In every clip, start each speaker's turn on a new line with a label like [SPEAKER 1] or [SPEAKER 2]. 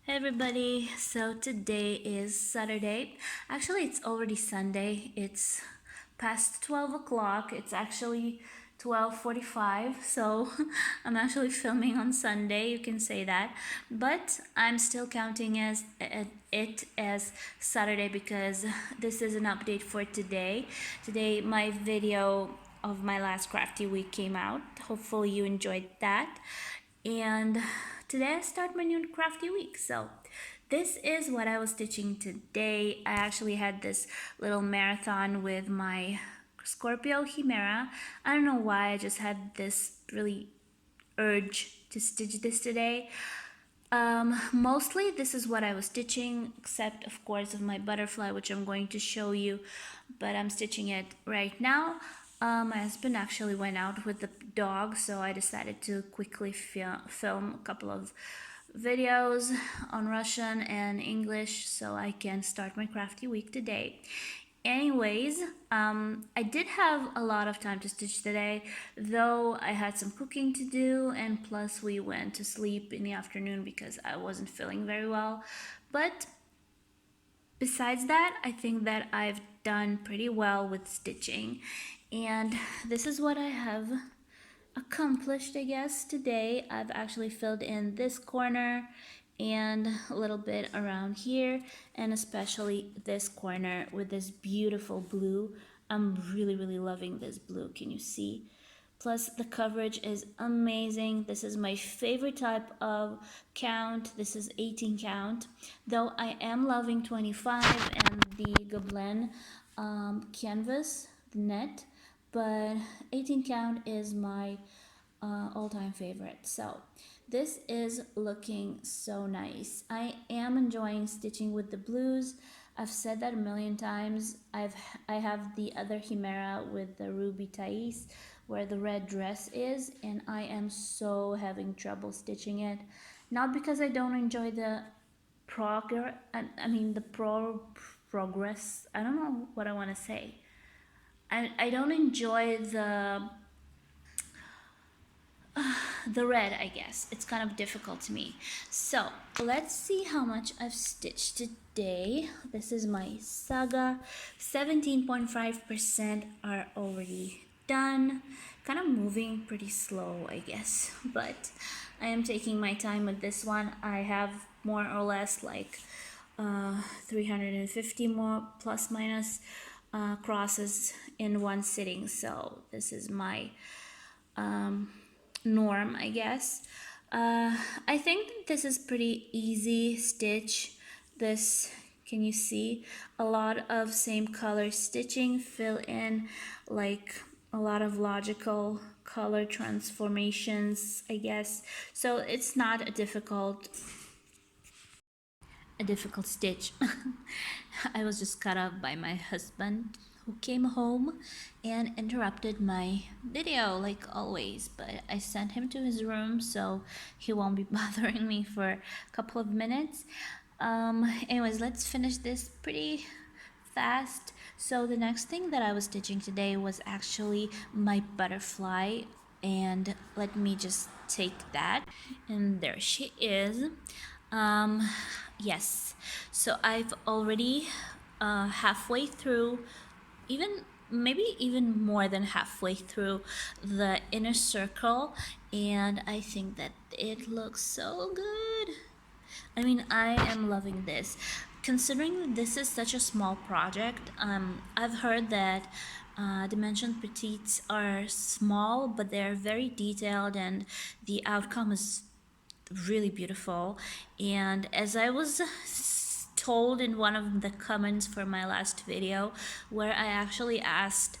[SPEAKER 1] Hey everybody, so today is Saturday. Actually, it's already Sunday. It's past 12 o'clock. It's actually 12:45, so I'm actually filming on Sunday, you can say that. But I'm still counting it as Saturday because this is an update for today. Today, my video of my last crafty week came out. Hopefully you enjoyed that. And today I start my new crafty week. So this is what I was stitching today. I actually had this little marathon with my Scorpio Humira. I don't know why, I just had this really urge to stitch this today. Mostly this is what I was stitching, except of course of my butterfly, which I'm going to show you, but I'm stitching it right now. My husband actually went out with the dog, so I decided to quickly film a couple of videos on Russian and English so I can start my crafty week today. Anyways, I did have a lot of time to stitch today, though I had some cooking to do, and plus we went to sleep in the afternoon because I wasn't feeling very well. But besides that, I think that I've done pretty well with stitching, and this is what I have accomplished, I guess. Today I've actually filled in this corner and a little bit around here, and especially this corner with this beautiful blue. I'm really loving this blue, can you see? Plus the coverage is amazing. This is my favorite type of count. This is 18 count, though I am loving 25 and the Gobelin canvas, the net, but 18 count is my all-time favorite. So this is looking so nice. I am enjoying stitching with the blues. I've said that a million times. I have the other Humira with the Ruby Thais where the red dress is, and I am so having trouble stitching it. Not because I don't enjoy the progress. I don't know what I want to say. I don't enjoy the red, I guess. It's kind of difficult to me. So let's see how much I've stitched today. This is my saga. 17.5% are already done. Kind of moving pretty slow, I guess, but I am taking my time with this one. I have more or less like 350 more plus minus crosses in one sitting, so this is my norm, I guess. I think this is pretty easy stitch. This, can you see? A lot of same color stitching, fill in like a lot of logical color transformations, I guess. So it's not a difficult stitch. I was just cut off by my husband who came home and interrupted my video like always, but I sent him to his room so he won't be bothering me for a couple of minutes. Anyways, let's finish this pretty fast. So the next thing that I was stitching today was actually my butterfly, and let me just take that, and there she is. Yes, so I've already halfway through, maybe even more than halfway through the inner circle, and I think that it looks so good. I mean, I am loving this. Considering this is such a small project, I've heard that dimension petites are small, but they're very detailed, and the outcome is really beautiful. And as I was told in one of the comments for my last video, where I actually asked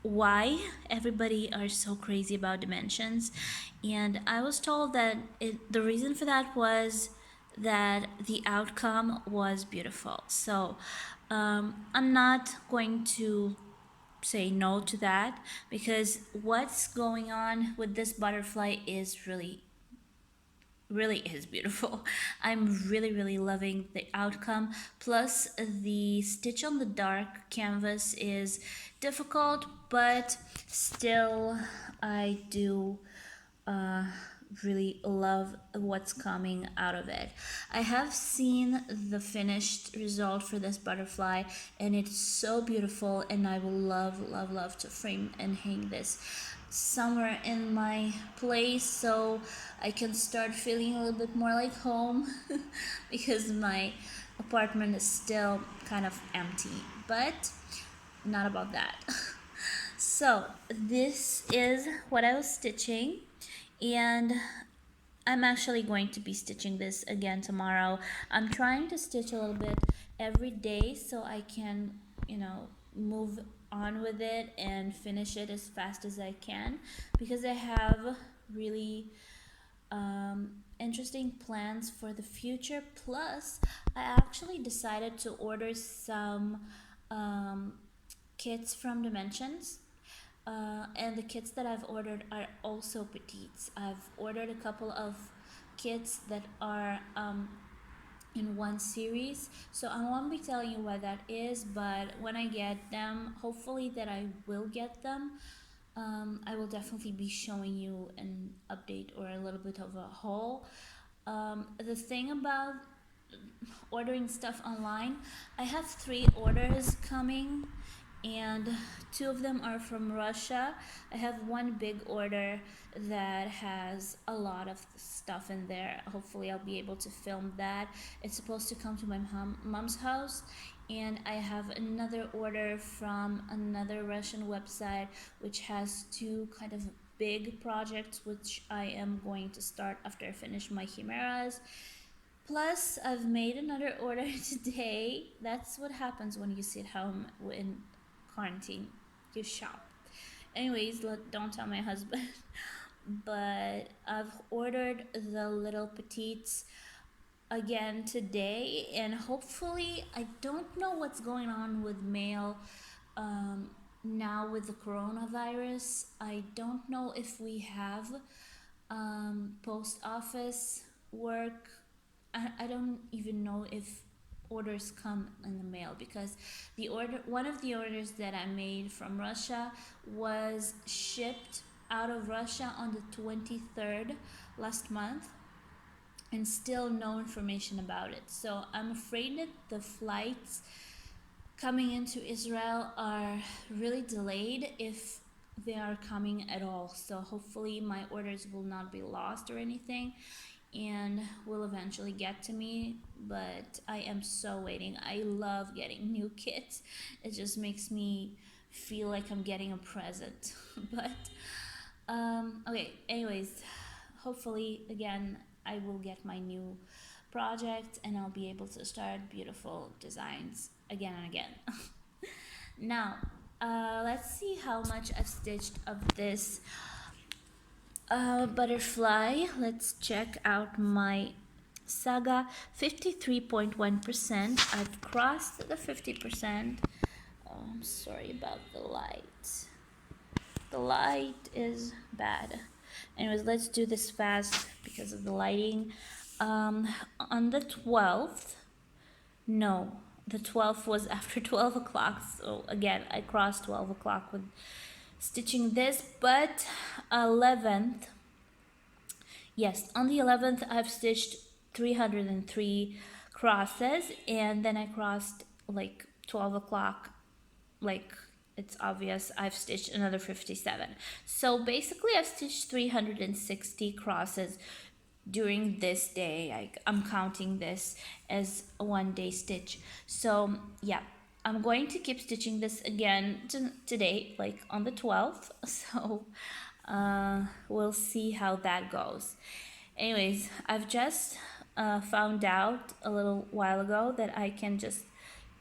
[SPEAKER 1] why everybody are so crazy about dimensions, and I was told that the reason for that was that the outcome was beautiful. So I'm not going to say no to that, because what's going on with this butterfly is really is beautiful. I'm really loving the outcome. Plus the stitch on the dark canvas is difficult, but still I do really love what's coming out of it. I have seen the finished result for this butterfly, and it's so beautiful, and I will love to frame and hang this somewhere in my place so I can start feeling a little bit more like home because my apartment is still kind of empty, but not about that. So this is what I was stitching, and I'm actually going to be stitching this again tomorrow. I'm trying to stitch a little bit every day so I can, move on with it and finish it as fast as I can, because I have really interesting plans for the future. Plus, I actually decided to order some kits from Dimensions. And the kits that I've ordered are also petites. I've ordered a couple of kits that are in one series, so I won't be telling you what that is, but when I get them, hopefully that I will get them, I will definitely be showing you an update or a little bit of a haul. The thing about ordering stuff online, I have 3 orders coming, and 2 of them are from Russia. I have one big order that has a lot of stuff in there. Hopefully I'll be able to film that. It's supposed to come to my mom's house. And I have another order from another Russian website which has 2 kind of big projects which I am going to start after I finish my Humiras. Plus, I've made another order today. That's what happens when you sit home in quarantine. You shop. Anyways, don't tell my husband. But I've ordered the little petites again today, and hopefully, I don't know what's going on with mail now with the coronavirus. I don't know if we have post office work. I don't even know if orders come in the mail, because one of the orders that I made from Russia was shipped out of Russia on the 23rd last month, and still no information about it. So I'm afraid that the flights coming into Israel are really delayed, if they are coming at all. So hopefully my orders will not be lost or anything, and will eventually get to me. But I am so waiting. I love getting new kits. It just makes me feel like I'm getting a present. But okay, anyways, hopefully again I will get my new project and I'll be able to start beautiful designs again and again. Now let's see how much I've stitched of this butterfly. Let's check out my saga. 53.1%. I've crossed the 50%. Oh, I'm sorry about the light. The light is bad. Anyways, let's do this fast because of the lighting. On the 12th, no, the 12th was after 12 o'clock. So again, I crossed 12 o'clock with stitching this, but 11th, yes, on the 11th I've stitched 303 crosses, and then I crossed like 12 o'clock, like it's obvious, I've stitched another 57. So basically I've stitched 360 crosses during this day. I'm counting this as a 1 day stitch. So yeah, I'm going to keep stitching this again today, like on the 12th. So we'll see how that goes. Anyways, I've just found out a little while ago that I can just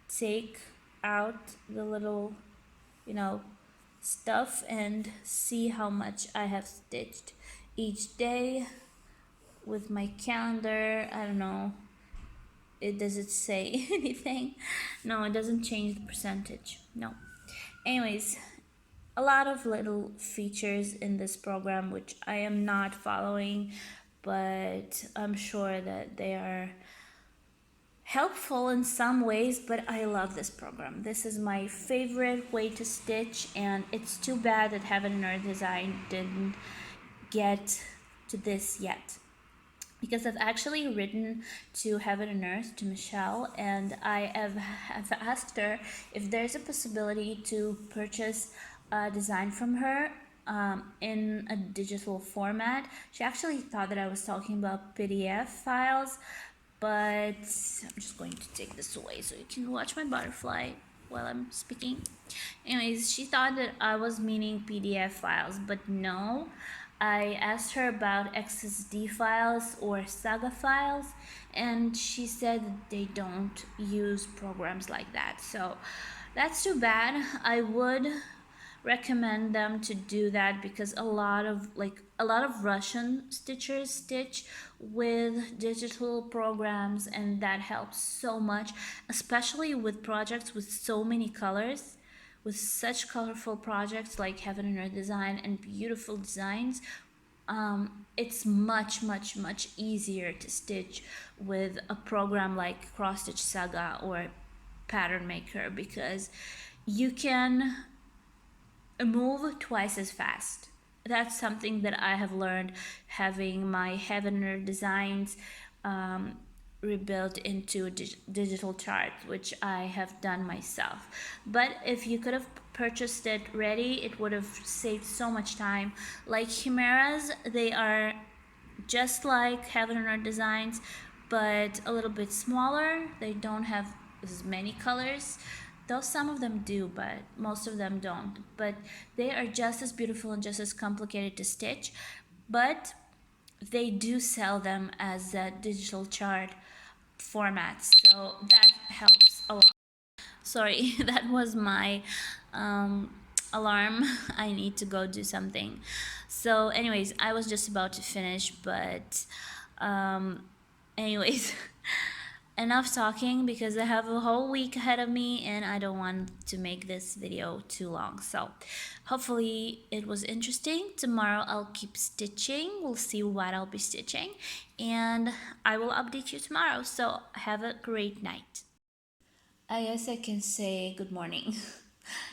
[SPEAKER 1] take out the little, stuff and see how much I have stitched each day with my calendar. I don't know. Does it say anything? No, it doesn't change the percentage. No. Anyways, a lot of little features in this program which I am not following, but I'm sure that they are helpful in some ways. But I love this program. This is my favorite way to stitch, and it's too bad that Heaven and Earth Design didn't get to this yet, because I've actually written to Heaven and Earth, to Michelle, and I have asked her if there's a possibility to purchase a design from her in a digital format. She actually thought that I was talking about PDF files, but I'm just going to take this away so you can watch my butterfly while I'm speaking. Anyways, she thought that I was meaning PDF files, but no. I asked her about XSD files or Saga files, and she said that they don't use programs like that. So that's too bad. I would recommend them to do that, because a lot of Russian stitchers stitch with digital programs, and that helps so much, especially with projects with so many colors, with such colorful projects like Heaven and Earth Design and beautiful designs. It's much easier to stitch with a program like Cross Stitch Saga or Pattern Maker, because you can move twice as fast. That's something that I have learned having my Heaven and Earth designs rebuilt into a digital chart, which I have done myself. But if you could have purchased it ready, it would have saved so much time. Like Humiras, they are just like Heaven and Earth designs, but a little bit smaller. They don't have as many colors, though some of them do, but most of them don't. But they are just as beautiful and just as complicated to stitch, but they do sell them as a digital chart formats, so that helps a lot. Sorry, that was my alarm. I need to go do something. So anyways, I was just about to finish, but anyways, enough talking, because I have a whole week ahead of me and I don't want to make this video too long. So hopefully it was interesting. Tomorrow I'll keep stitching. We'll see what I'll be stitching, and I will update you tomorrow. So have a great night. I guess I can say good morning.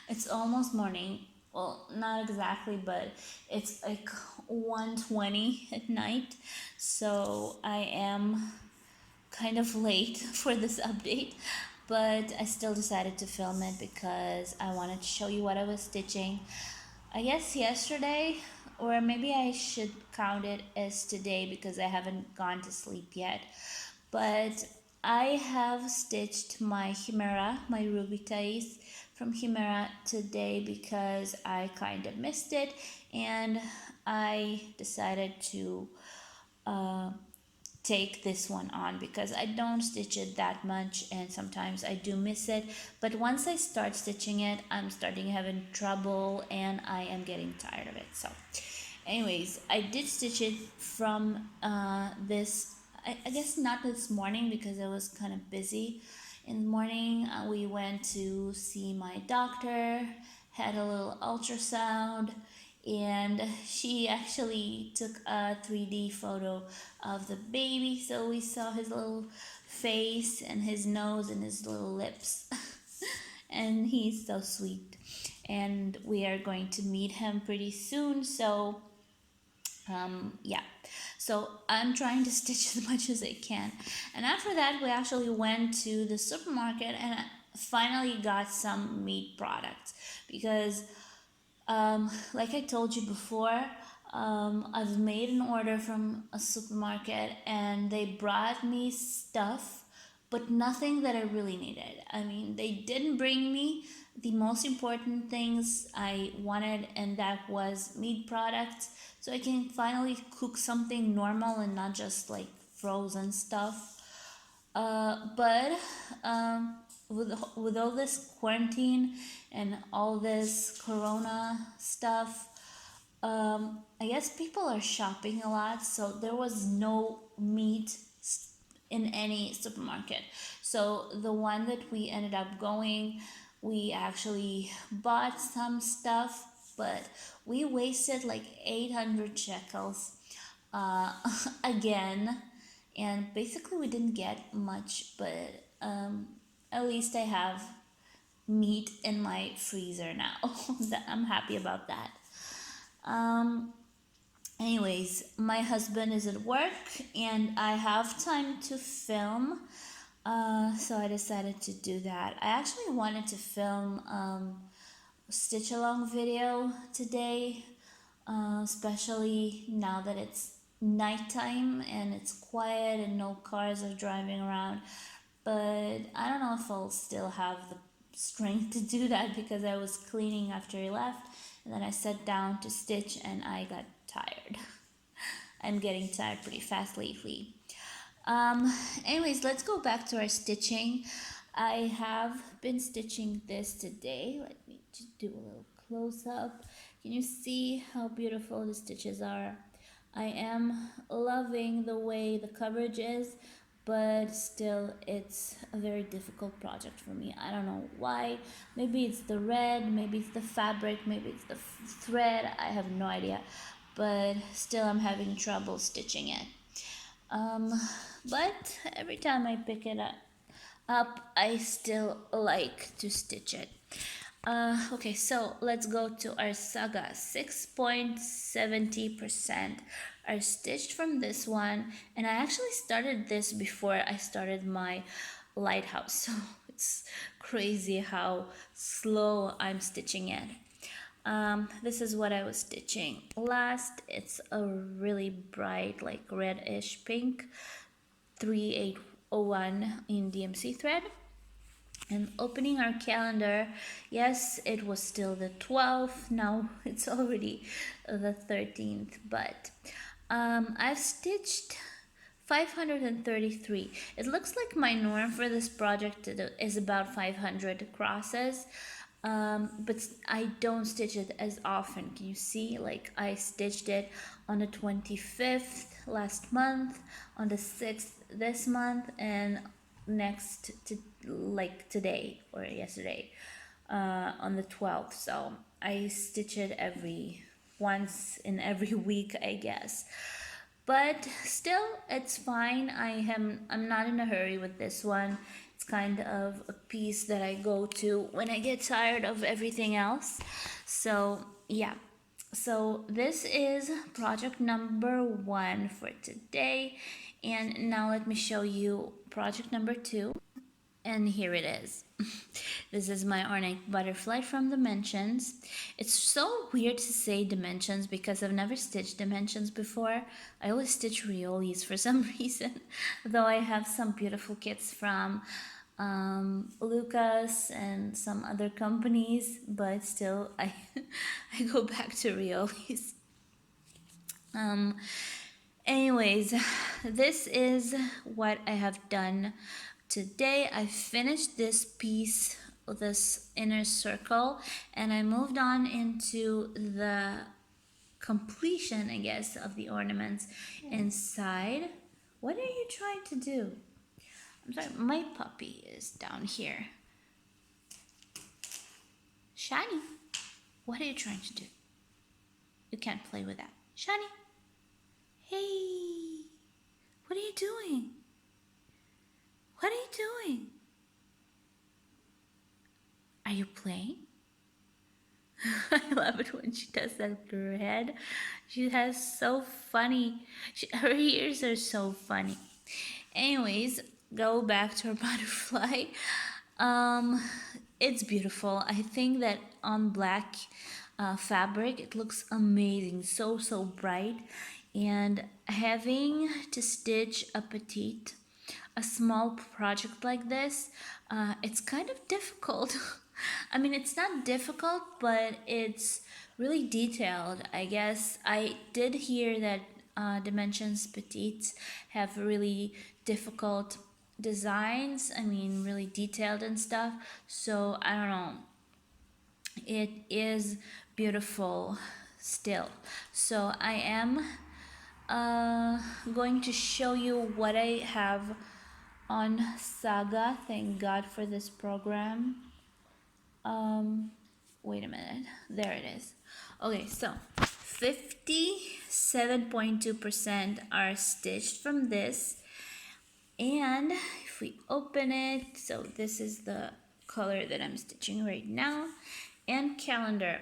[SPEAKER 1] It's almost morning. Well, not exactly, but it's like 1:20 at night. So I am kind of late for this update, but I still decided to film it because I wanted to show you what I was stitching. I guess yesterday, or maybe I should count it as today because I haven't gone to sleep yet. But I have stitched my Humira, my Ruby Thais from Humira today, because I kind of missed it, and I decided to take this one on because I don't stitch it that much and sometimes I do miss it, but once I start stitching it, I'm starting having trouble and I am getting tired of it. So anyways, I did stitch it from this, I guess not this morning because I was kind of busy in the morning. We went to see my doctor, had a little ultrasound, and she actually took a 3D photo of the baby, so we saw his little face and his nose and his little lips. And he's so sweet, and we are going to meet him pretty soon. So yeah, so I'm trying to stitch as much as I can. And after that, we actually went to the supermarket and finally got some meat products, because like I told you before, I've made an order from a supermarket and they brought me stuff, but nothing that I really needed. I mean, they didn't bring me the most important things I wanted, and that was meat products, so I can finally cook something normal and not just like frozen stuff. But with all this quarantine and all this corona stuff, I guess people are shopping a lot, so there was no meat in any supermarket. So the one that we ended up going, we actually bought some stuff, but we wasted like 800 shekels again, and basically we didn't get much, but at least I have meat in my freezer now. I'm happy about that. Anyways, my husband is at work and I have time to film, so I decided to do that. I actually wanted to film stitch along video today, especially now that it's nighttime and it's quiet and no cars are driving around. But I don't know if I'll still have the strength to do that because I was cleaning after he left and then I sat down to stitch and I got tired. I'm getting tired pretty fast lately. Anyways, let's go back to our stitching. I have been stitching this today. Let me just do a little close up. Can you see how beautiful the stitches are? I am loving the way the coverage is, but still it's a very difficult project for me. I don't know why. Maybe it's the red, maybe it's the fabric, maybe it's the thread. I have no idea, but still I'm having trouble stitching it. But every time I pick it up, I still like to stitch it. Okay, so let's go to our saga. 6.70% are stitched from this one, and I actually started this before I started my Lighthouse, so it's crazy how slow I'm stitching it. This is what I was stitching last. It's a really bright, like reddish pink 3801 in DMC thread. And opening our calendar, yes, it was still the 12th. Now it's already the 13th, but I've stitched 533. It looks like my norm for this project is about 500 crosses, but I don't stitch it as often. Can you see? Like I stitched it on the 25th last month, on the 6th this month, and next to like today or yesterday on the 12th. So I stitch it once in every week, I guess. But still, it's fine. I'm not in a hurry with this one. It's kind of a piece that I go to when I get tired of everything else. So yeah. So this is project number 1 for today. And now let me show you project number 2. And here it is. This is my ornate butterfly from Dimensions. It's so weird to say Dimensions because I've never stitched Dimensions before. I always stitch Riolis for some reason, though I have some beautiful kits from Lucas and some other companies, but still I go back to Riolis. Anyways, this is what I have done today. I finished this piece, this inner circle, and I moved on into the completion, I guess, of the ornaments inside. What are you trying to do? I'm sorry, my puppy is down here. Shani, what are you trying to do? You can't play with that. Shani, hey, what are you doing? What are you doing? Are you playing? I love it when she does that with her head. She has so funny. Her ears are so funny. Anyways, go back to her butterfly. It's beautiful. I think that on black fabric, it looks amazing. So bright. And having to stitch a small project like this, it's kind of difficult. I mean, it's not difficult, but it's really detailed. I guess I did hear that Dimensions Petites have really difficult designs. I mean, really detailed and stuff. So I don't know. It is beautiful still. So I am going to show you what I have on Saga. Thank God for this program. Wait a minute. There it is. Okay, so 57.2% are stitched from this. And if we open it, so this is the color that I'm stitching right now. And calendar.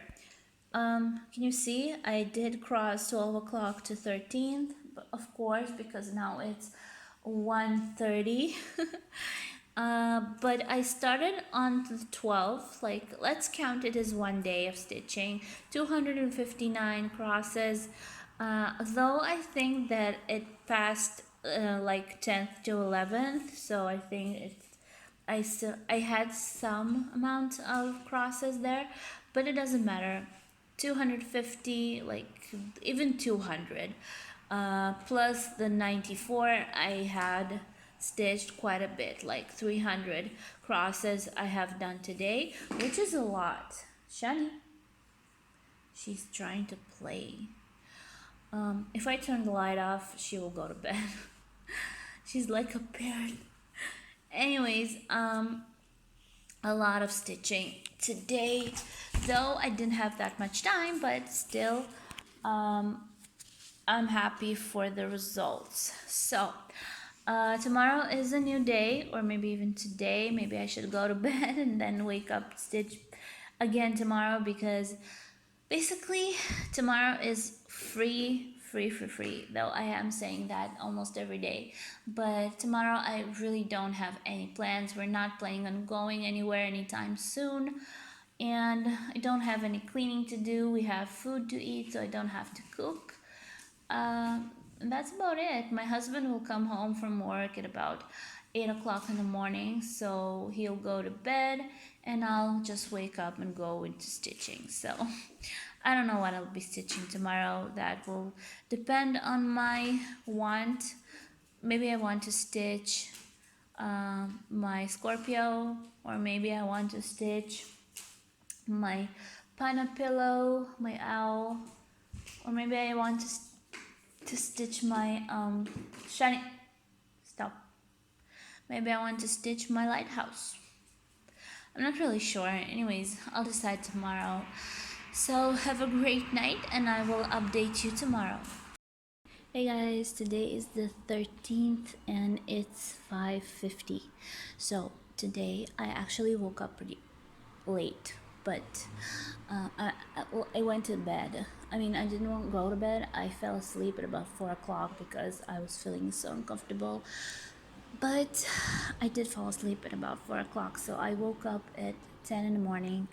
[SPEAKER 1] Can you see I did cross 12 o'clock to 13th, but of course, because now it's 1:30. But I started on the 12th, like let's count it as one day of stitching, 259 crosses. Though I think that it passed like 10th to 11th, so I think I had some amount of crosses there, but it doesn't matter. 250, like even 200, plus the 94 I had stitched quite a bit, like 300 crosses I have done today, which is a lot. Shani, she's trying to play. If I turn the light off, she will go to bed. She's like a parrot. Anyways, a lot of stitching today, though I didn't have that much time, but still, I'm happy for the results. So, tomorrow is a new day, or maybe even today. Maybe I should go to bed and then wake up, stitch again tomorrow, because basically tomorrow is free. Though I am saying that almost every day, but tomorrow I really don't have any plans. We're not planning on going anywhere anytime soon, and I don't have any cleaning to do. We have food to eat, so I don't have to cook. And that's about it. My husband will come home from work at about 8 o'clock in the morning, so he'll go to bed and I'll just wake up and go into stitching. So I don't know what I'll be stitching tomorrow. That will depend on my want. Maybe I want to stitch my Scorpio, or maybe I want to stitch my Panna pillow, my owl, or maybe I want to stitch my shiny. Stop. Maybe I want to stitch my Lighthouse. I'm not really sure. Anyways, I'll decide tomorrow. So have a great night, and I will update you tomorrow. Hey guys, today is the 13th and it's 5:50. So today I actually woke up pretty late, but I went to bed. I mean, I didn't go to bed. I fell asleep at about 4 o'clock because I was feeling so uncomfortable. But I did fall asleep at about 4 o'clock, so I woke up at 10 in the morning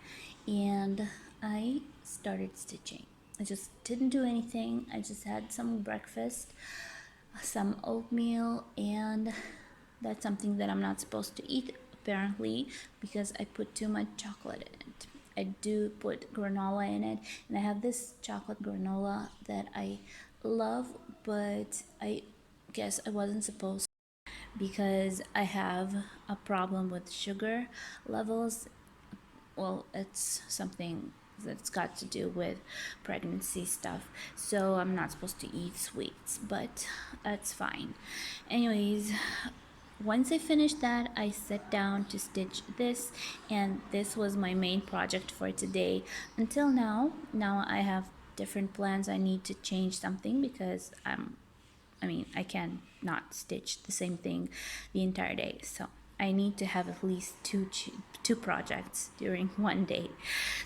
[SPEAKER 1] and I started stitching. I just didn't do anything. I just had some breakfast, some oatmeal, and that's something that I'm not supposed to eat apparently because I put too much chocolate in it. I do put granola in it, and I have this chocolate granola that I love, but I guess I wasn't supposed because I have a problem with sugar levels. Well, it's something that's got to do with pregnancy stuff, so I'm not supposed to eat sweets, but that's fine. Anyways, once I finished that, I sat down to stitch this, and this was my main project for today until now. Now I have different plans. I need to change something because I can not stitch the same thing the entire day, so I need to have at least two projects during one day.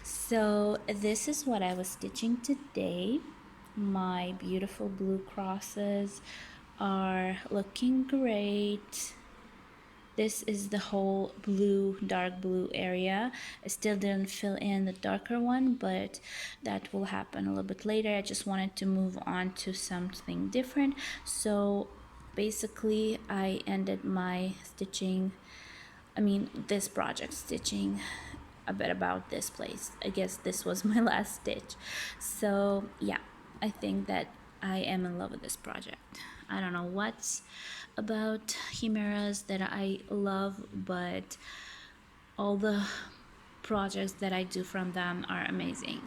[SPEAKER 1] So this is what I was stitching today. My beautiful blue crosses are looking great. This is the whole blue, dark blue area. I still didn't fill in the darker one, but that will happen a little bit later. I just wanted to move on to something different. So basically I ended my stitching, this project stitching a bit about this place. I guess this was my last stitch. So yeah, I think that I am in love with this project. I don't know what's about Humiras that I love, but all the projects that I do from them are amazing.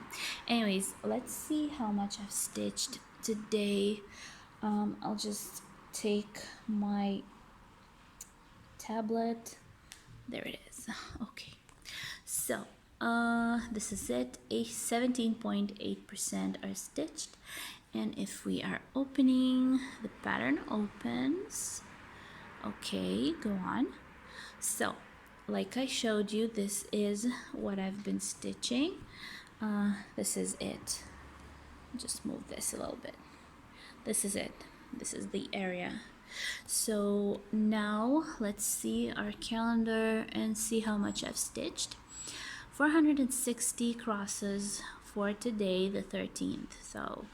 [SPEAKER 1] Anyways, let's see how much I've stitched today. I'll just take my tablet. There it is. Okay, so this is it. 17.8% are stitched, and if we are opening, the pattern opens. Okay, go on. So like I showed you, this is what I've been stitching. This is it. Just move this a little bit. This is it. This is the area. So now let's see our calendar and see how much I've stitched. 460 crosses for today, the 13th. So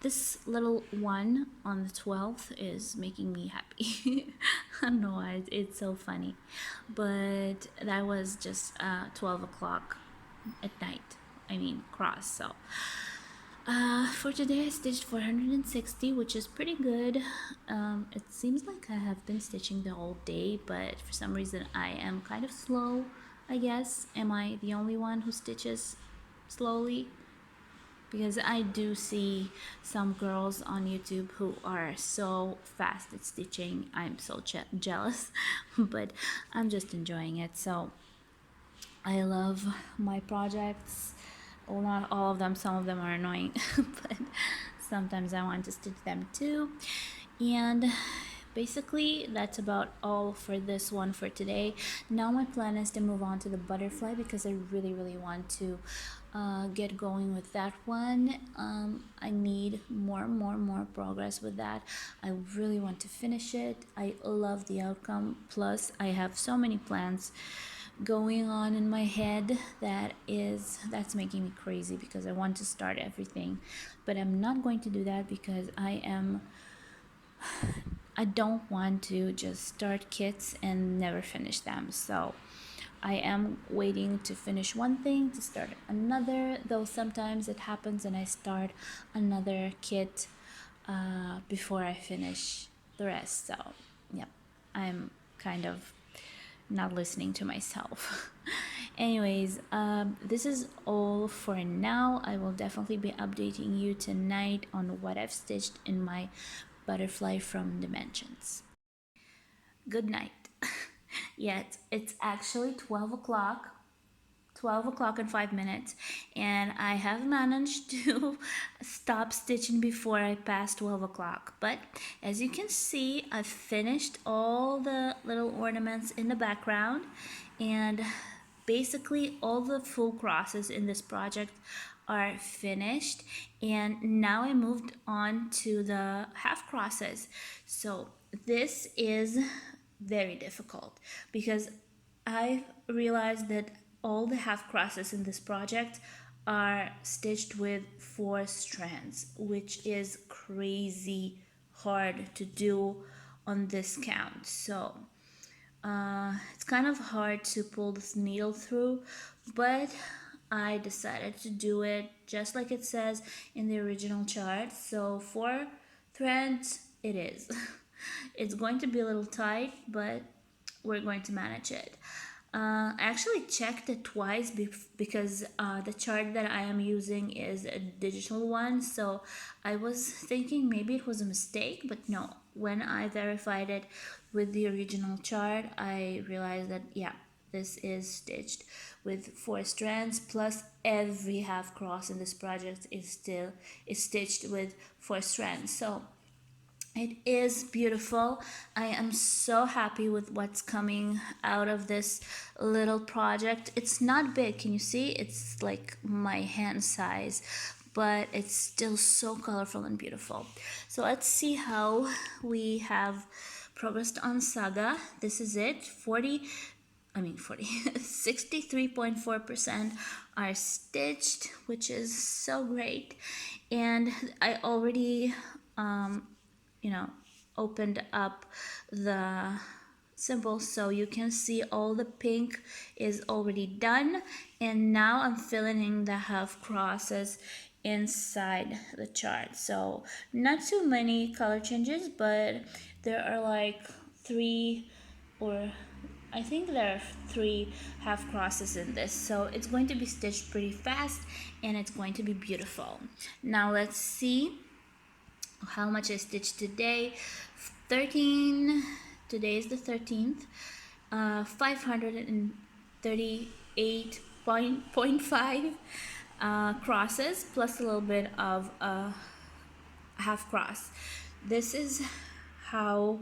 [SPEAKER 1] this little one on the 12th is making me happy. I don't know why, it's so funny. But that was just 12 o'clock at night. I mean, cross. So for today I stitched 460, which is pretty good. It seems like I have been stitching the whole day, but for some reason I am kind of slow, I guess. Am I the only one who stitches slowly? Because I do see some girls on YouTube who are so fast at stitching. I'm so jealous, but I'm just enjoying it. So I love my projects. Well, not all of them, some of them are annoying, but sometimes I want to stitch them too. And basically that's about all for this one for today. Now my plan is to move on to the butterfly because I really want to get going with that one. I need more progress with that. I really want to finish it. I love the outcome, plus I have so many plans going on in my head that's making me crazy because I want to start everything, but I'm not going to do that because I don't want to just start kits and never finish them. So I am waiting to finish one thing to start another, though sometimes it happens and I start another kit before I finish the rest. So yep, I'm kind of not listening to myself. Anyways, this is all for now. I will definitely be updating you tonight on what I've stitched in my butterfly from Dimensions. Good night. Yet it's actually 12 o'clock. 12 o'clock and 5 minutes, and I have managed to stop stitching before I pass 12 o'clock. But as you can see, I've finished all the little ornaments in the background, and basically all the full crosses in this project are finished, and now I moved on to the half crosses. So this is very difficult because I realized that all the half crosses in this project are stitched with 4 strands, which is crazy hard to do on this count. So it's kind of hard to pull this needle through, but I decided to do it just like it says in the original chart. So 4 threads it is. It's going to be a little tight, but we're going to manage it. I actually checked it twice because the chart that I am using is a digital one, so I was thinking maybe it was a mistake, but no. When I verified it with the original chart, I realized that yeah, this is stitched with 4 strands, plus every half cross in this project is stitched with 4 strands. So it is beautiful. I am so happy with what's coming out of this little project. It's not big, can you see? It's like my hand size, but it's still so colorful and beautiful. So let's see how we have progressed on Saga. This is it. 63.4% are stitched, which is so great. And I already opened up the symbols so you can see all the pink is already done, and now I'm filling in the half crosses inside the chart. So not too many color changes, but there are like 3, or I think there are 3 half crosses in this, so it's going to be stitched pretty fast and it's going to be beautiful. Now let's see how much I stitched today. 13, today is the 13th, 538.5 crosses plus a little bit of half cross. This is how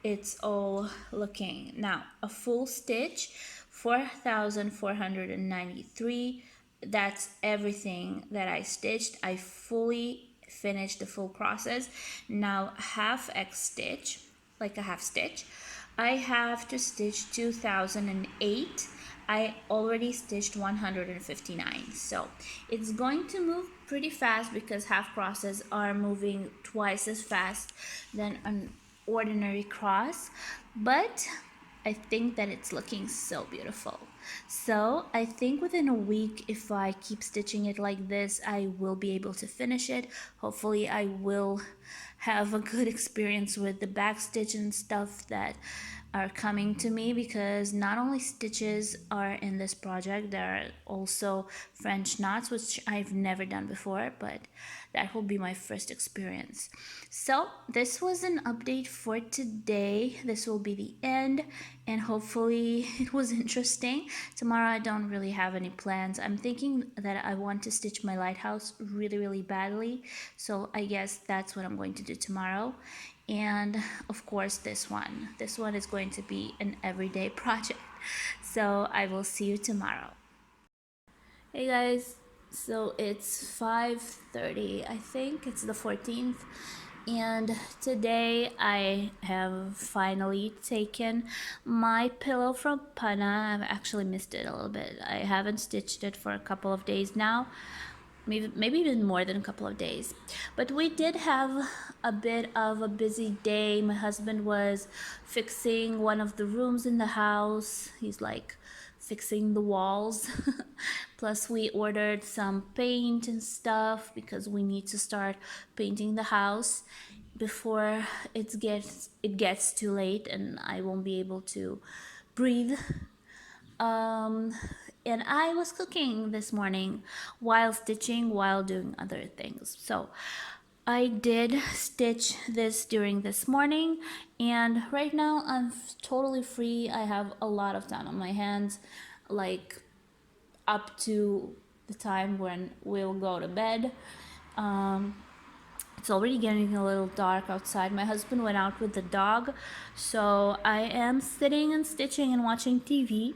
[SPEAKER 1] it's all looking. Now a full stitch, 4,493 that's everything that I stitched. I fully finished the full process. Now half X stitch, like a half stitch, I have to stitch 2008. I already stitched 159, so it's going to move pretty fast because half crosses are moving twice as fast than an ordinary cross, but I think that it's looking so beautiful. So I think within a week, if I keep stitching it like this, I will be able to finish it. Hopefully I will have a good experience with the back stitch and stuff that are coming to me, because not only stitches are in this project, there are also French knots, which I've never done before, but that will be my first experience. So this was an update for today. This will be the end, and hopefully it was interesting. Tomorrow I don't really have any plans. I'm thinking that I want to stitch my lighthouse really badly, so I guess that's what I'm going to do tomorrow. And of course this one is going to be an everyday project, so I will see you tomorrow. Hey guys, so it's 5:30, I think it's the 14th, and today I have finally taken my pillow from Panna. I've actually missed it a little bit. I haven't stitched it for a couple of days now, maybe even more than a couple of days. But we did have a bit of a busy day. My husband was fixing one of the rooms in the house. He's like fixing the walls. Plus we ordered some paint and stuff because we need to start painting the house before it gets too late and I won't be able to breathe. And I was cooking this morning while stitching, while doing other things. So I did stitch this during this morning, and right now I'm totally free. I have a lot of time on my hands, like up to the time when we'll go to bed. It's already getting a little dark outside. My husband went out with the dog, so I am sitting and stitching and watching TV.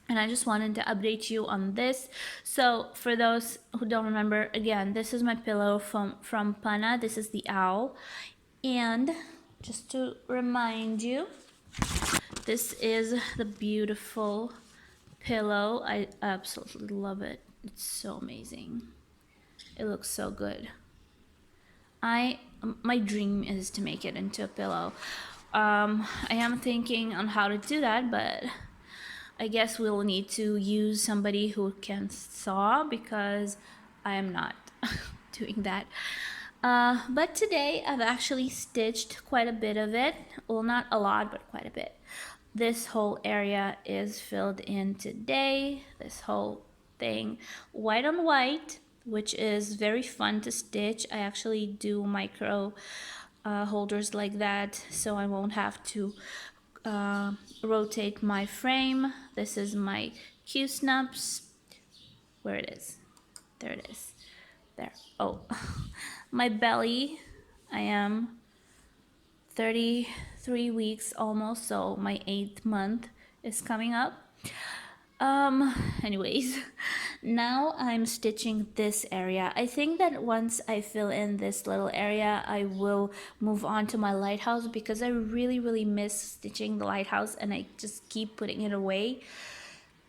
[SPEAKER 1] And I just wanted to update you on this. So for those who don't remember, again, this is my pillow from Panna. This is the owl. And just to remind you, this is the beautiful pillow. I absolutely love it. It's so amazing. It looks so good. My dream is to make it into a pillow. I am thinking on how to do that, but I guess we'll need to use somebody who can saw, because I am not doing that. But today I've actually stitched quite a bit of it. Well, not a lot, but quite a bit. This whole area is filled in today. This whole thing, white on white, which is very fun to stitch. I actually do micro holders like that, so I won't have to rotate my frame. This is my Q snaps. Where it is? There it is. There. Oh, my belly. I am 33 weeks almost, so my 8th month is coming up. Anyways, now I'm stitching this area. I think that once I fill in this little area, I will move on to my lighthouse, because I really miss stitching the lighthouse and I just keep putting it away.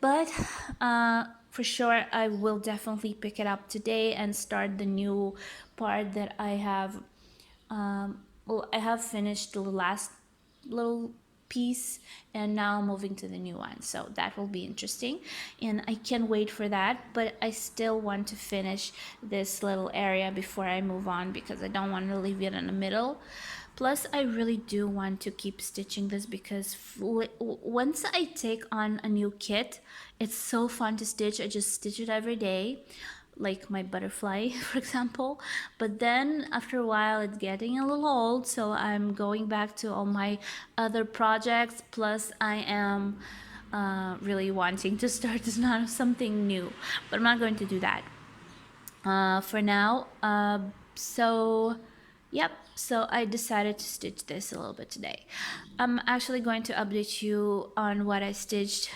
[SPEAKER 1] But for sure I will definitely pick it up today and start the new part that I have. Well, I have finished the last little piece and now moving to the new one, so that will be interesting and I can't wait for that. But I still want to finish this little area before I move on, because I don't want to leave it in the middle. Plus I really do want to keep stitching this, because once I take on a new kit, it's so fun to stitch. I just stitch it every day, like my butterfly for example. But then after a while it's getting a little old, so I'm going back to all my other projects. Plus I am really wanting to start something new, but I'm not going to do that for now. So yep, so I decided to stitch this a little bit today. I'm actually going to update you on what I stitched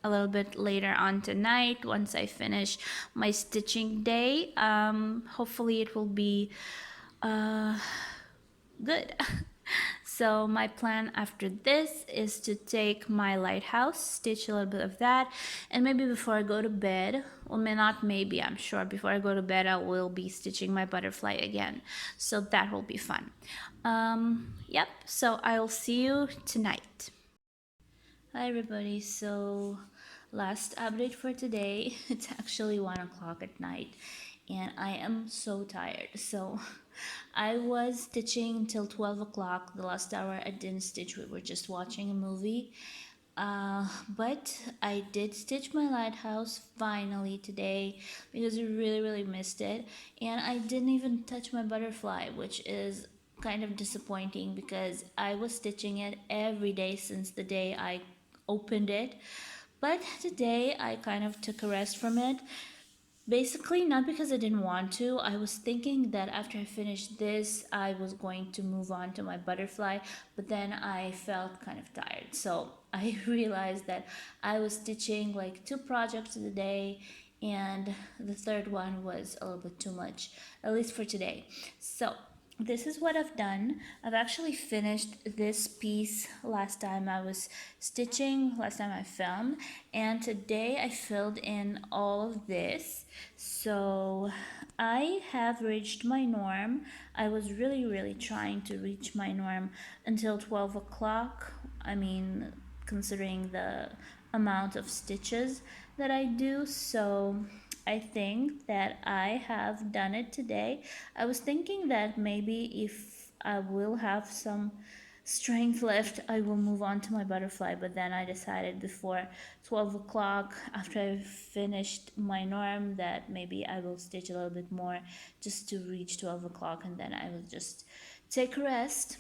[SPEAKER 1] a little bit later on tonight once I finish my stitching day. Hopefully it will be good. So my plan after this is to take my Lighthouse, stitch a little bit of that, and maybe before I go to bed, well, not maybe, I'm sure before I go to bed I will be stitching my butterfly again. So that will be fun. Yep, so I'll see you tonight. Hi everybody, so last update for today. It's actually 1 o'clock at night and I am so tired. So I was stitching until 12 o'clock. The last hour I didn't stitch, we were just watching a movie. But I did stitch my Lighthouse finally today because I really missed it, and I didn't even touch my butterfly, which is kind of disappointing because I was stitching it every day since the day I opened it. But today I kind of took a rest from it. Basically, not because I didn't want to. I was thinking that after I finished this, I was going to move on to my butterfly, but then I felt kind of tired. So I realized that I was stitching like 2 projects a day, and the third one was a little bit too much, at least for today. So this is what I've done. I've actually finished this piece last time I was stitching, last time I filmed, and today I filled in all of this. So I have reached my norm. I was really trying to reach my norm until 12 o'clock. I mean, considering the amount of stitches that I do. So I think that I have done it today. I was thinking that maybe if I will have some strength left, I will move on to my butterfly, but then I decided before 12 o'clock, after I finished my norm, that maybe I will stitch a little bit more just to reach 12 o'clock, and then I will just take a rest.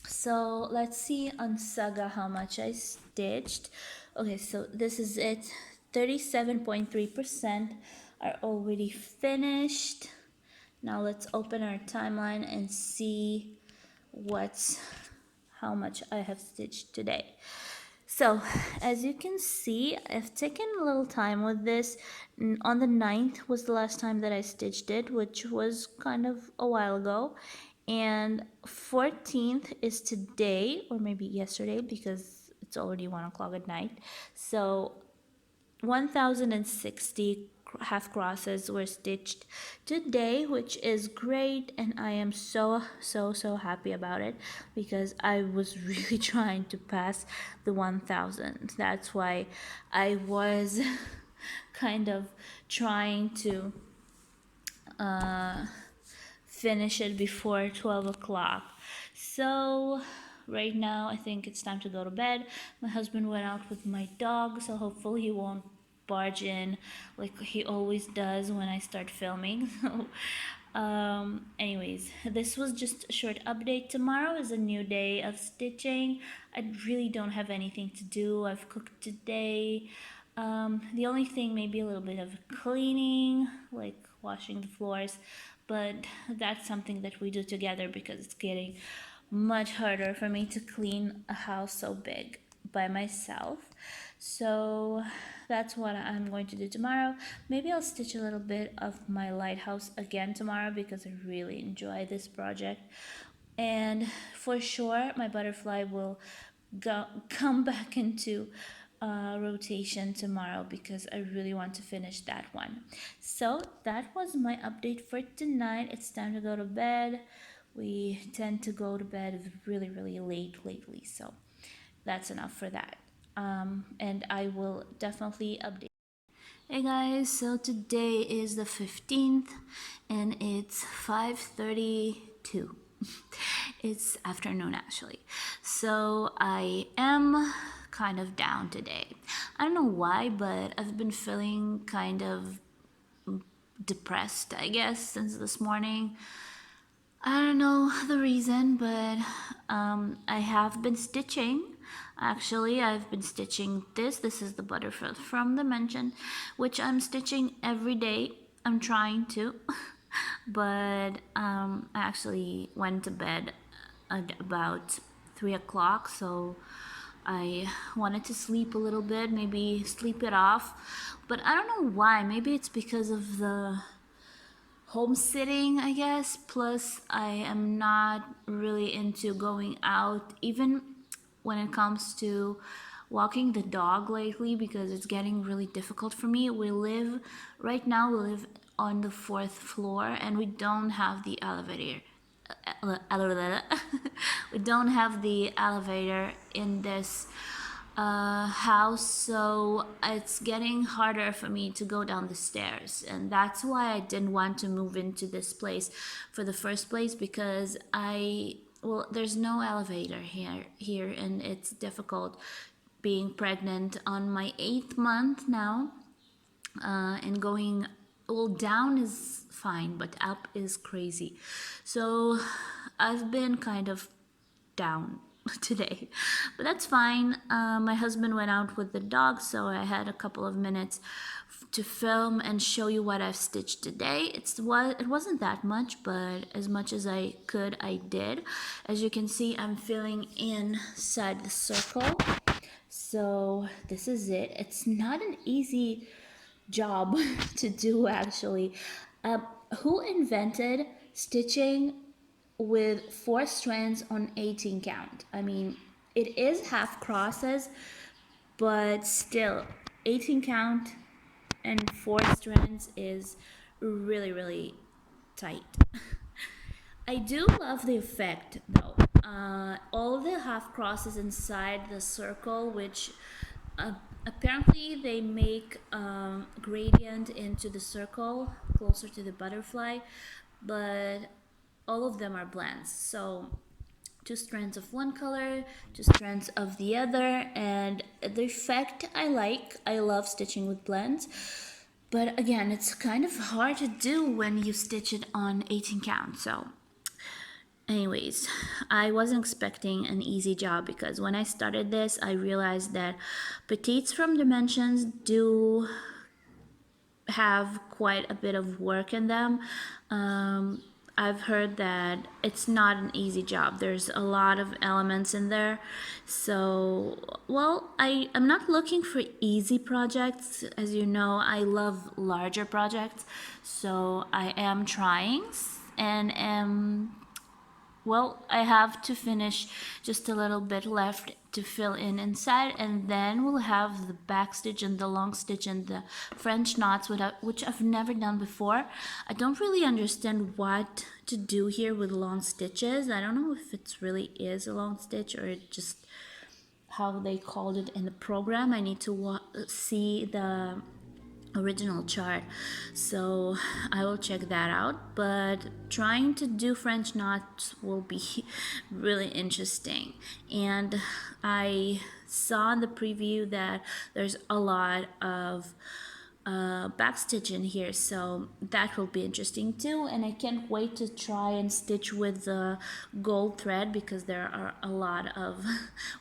[SPEAKER 1] So let's see on Saga how much I stitched. Okay, so this is it. 37.3% are already finished. Now let's open our timeline and see how much I have stitched today. So as you can see, I've taken a little time with this. On the 9th was the last time that I stitched it, which was kind of a while ago. And 14th is today, or maybe yesterday, because it's already 1 o'clock at night. So 1060 half crosses were stitched today, which is great, and I am so happy about it because I was really trying to pass the 1000. That's why I was kind of trying to finish it before 12 o'clock. So right now I think it's time to go to bed. My husband went out with my dog, so hopefully he won't barge in like he always does when I start filming. Anyways, this was just a short update. Tomorrow is a new day of stitching. I really don't have anything to do. I've cooked today. The only thing, maybe a little bit of cleaning, like washing the floors, but that's something that we do together because it's getting much harder for me to clean a house so big by myself. So that's what I'm going to do tomorrow. Maybe I'll stitch a little bit of my Lighthouse again tomorrow because I really enjoy this project. And for sure my butterfly will come back into rotation tomorrow because I really want to finish that one. So that was my update for tonight. It's time to go to bed. We tend to go to bed really late lately, so that's enough for that. And I will definitely update. Hey guys, so today is the 15th and it's 5:32. It's afternoon actually. So I am kind of down today. I don't know why, but I've been feeling kind of depressed, I guess, since this morning. I don't know the reason, but I have been stitching. Actually, I've been stitching this. This is the butterfly from the mention, which I'm stitching every day. I'm trying to, but I actually went to bed at about 3 o'clock, so I wanted to sleep a little bit, maybe sleep it off, but I don't know why. Maybe it's because of the home sitting, I guess. Plus, I am not really into going out, even when it comes to walking the dog lately, because it's getting really difficult for me. Right now, we live on the fourth floor and we don't have the elevator. We don't have the elevator in this house, so it's getting harder for me to go down the stairs, and that's why I didn't want to move into this place for the first place, because there's no elevator here, and it's difficult being pregnant on my 8th month now, and going, well, down is fine, but up is crazy. So I've been kind of down today, but that's fine. My husband went out with the dog, so I had a couple of minutes to film and show you what I've stitched today. It wasn't that much, but as much as I could, I did. As you can see, I'm filling inside the circle. So this is it. It's not an easy job to do, actually. Who invented stitching with 4 strands on 18 count? I mean, it is half crosses, but still 18 count and 4 strands is really, really tight. I do love the effect though. All the half crosses inside the circle, which apparently they make gradient into the circle closer to the butterfly, but all of them are blends. So 2 strands of one color, 2 strands of the other, and the effect I like. I love stitching with blends, but again, it's kind of hard to do when you stitch it on 18 count. So anyways, I wasn't expecting an easy job, because when I started this, I realized that petites from dimensions do have quite a bit of work in them. I've heard that it's not an easy job. There's a lot of elements in there. So, well, I'm not looking for easy projects. As you know, I love larger projects. So I am trying and am, well, I have to finish just a little bit left to fill in inside, and then we'll have the back stitch and the long stitch and the French knots, which I've never done before. I don't really understand what to do here with long stitches. I don't know if it really is a long stitch or it just how they called it in the program. I need to see the original chart, so I will check that out, but trying to do French knots will be really interesting. And I saw in the preview that there's a lot of backstitch in here, so that will be interesting too. And I can't wait to try and stitch with the gold thread, because there are a lot of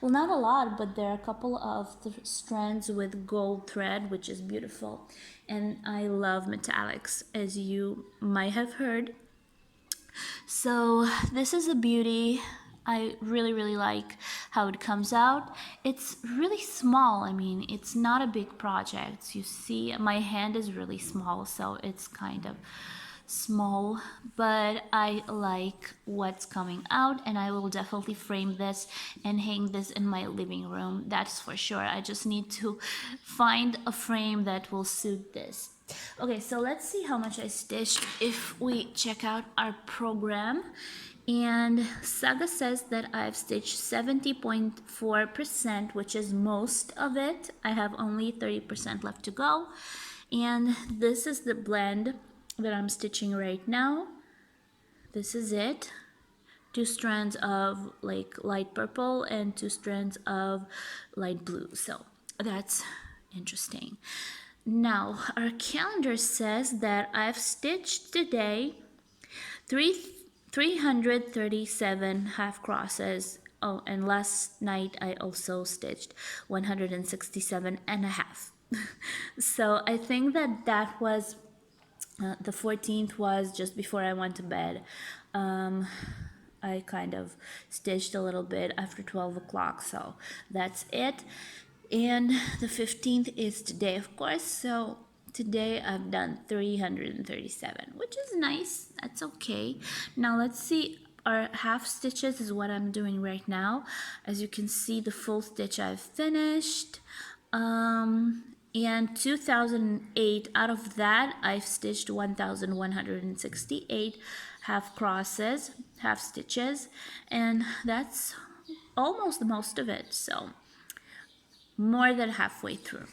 [SPEAKER 1] well, not a lot, but there are a couple of strands with gold thread, which is beautiful, and I love metallics, as you might have heard. So this is a beauty. I really, really like how it comes out. It's really small. I mean, it's not a big project. You see, my hand is really small, so it's kind of small, but I like what's coming out, and I will definitely frame this and hang this in my living room. That's for sure. I just need to find a frame that will suit this. Okay, so let's see how much I stitched if we check out our program. And Saga says that I've stitched 70.4%, which is most of it. I have only 30% left to go. And this is the blend that I'm stitching right now. This is it. 2 strands of like light purple and 2 strands of light blue. So that's interesting. Now, our calendar says that I've stitched today 337 half crosses. Oh, and last night I also stitched 167 and a half. So I think that was the 14th was just before I went to bed. I kind of stitched a little bit after 12 o'clock, so that's it. And the 15th is today, of course, so today I've done 337, which is nice. That's okay. Now let's see. Our half stitches is what I'm doing right now. As you can see, the full stitch I've finished. And 2008, out of that I've stitched 1168 half crosses, half stitches, and that's almost most of it, so more than halfway through.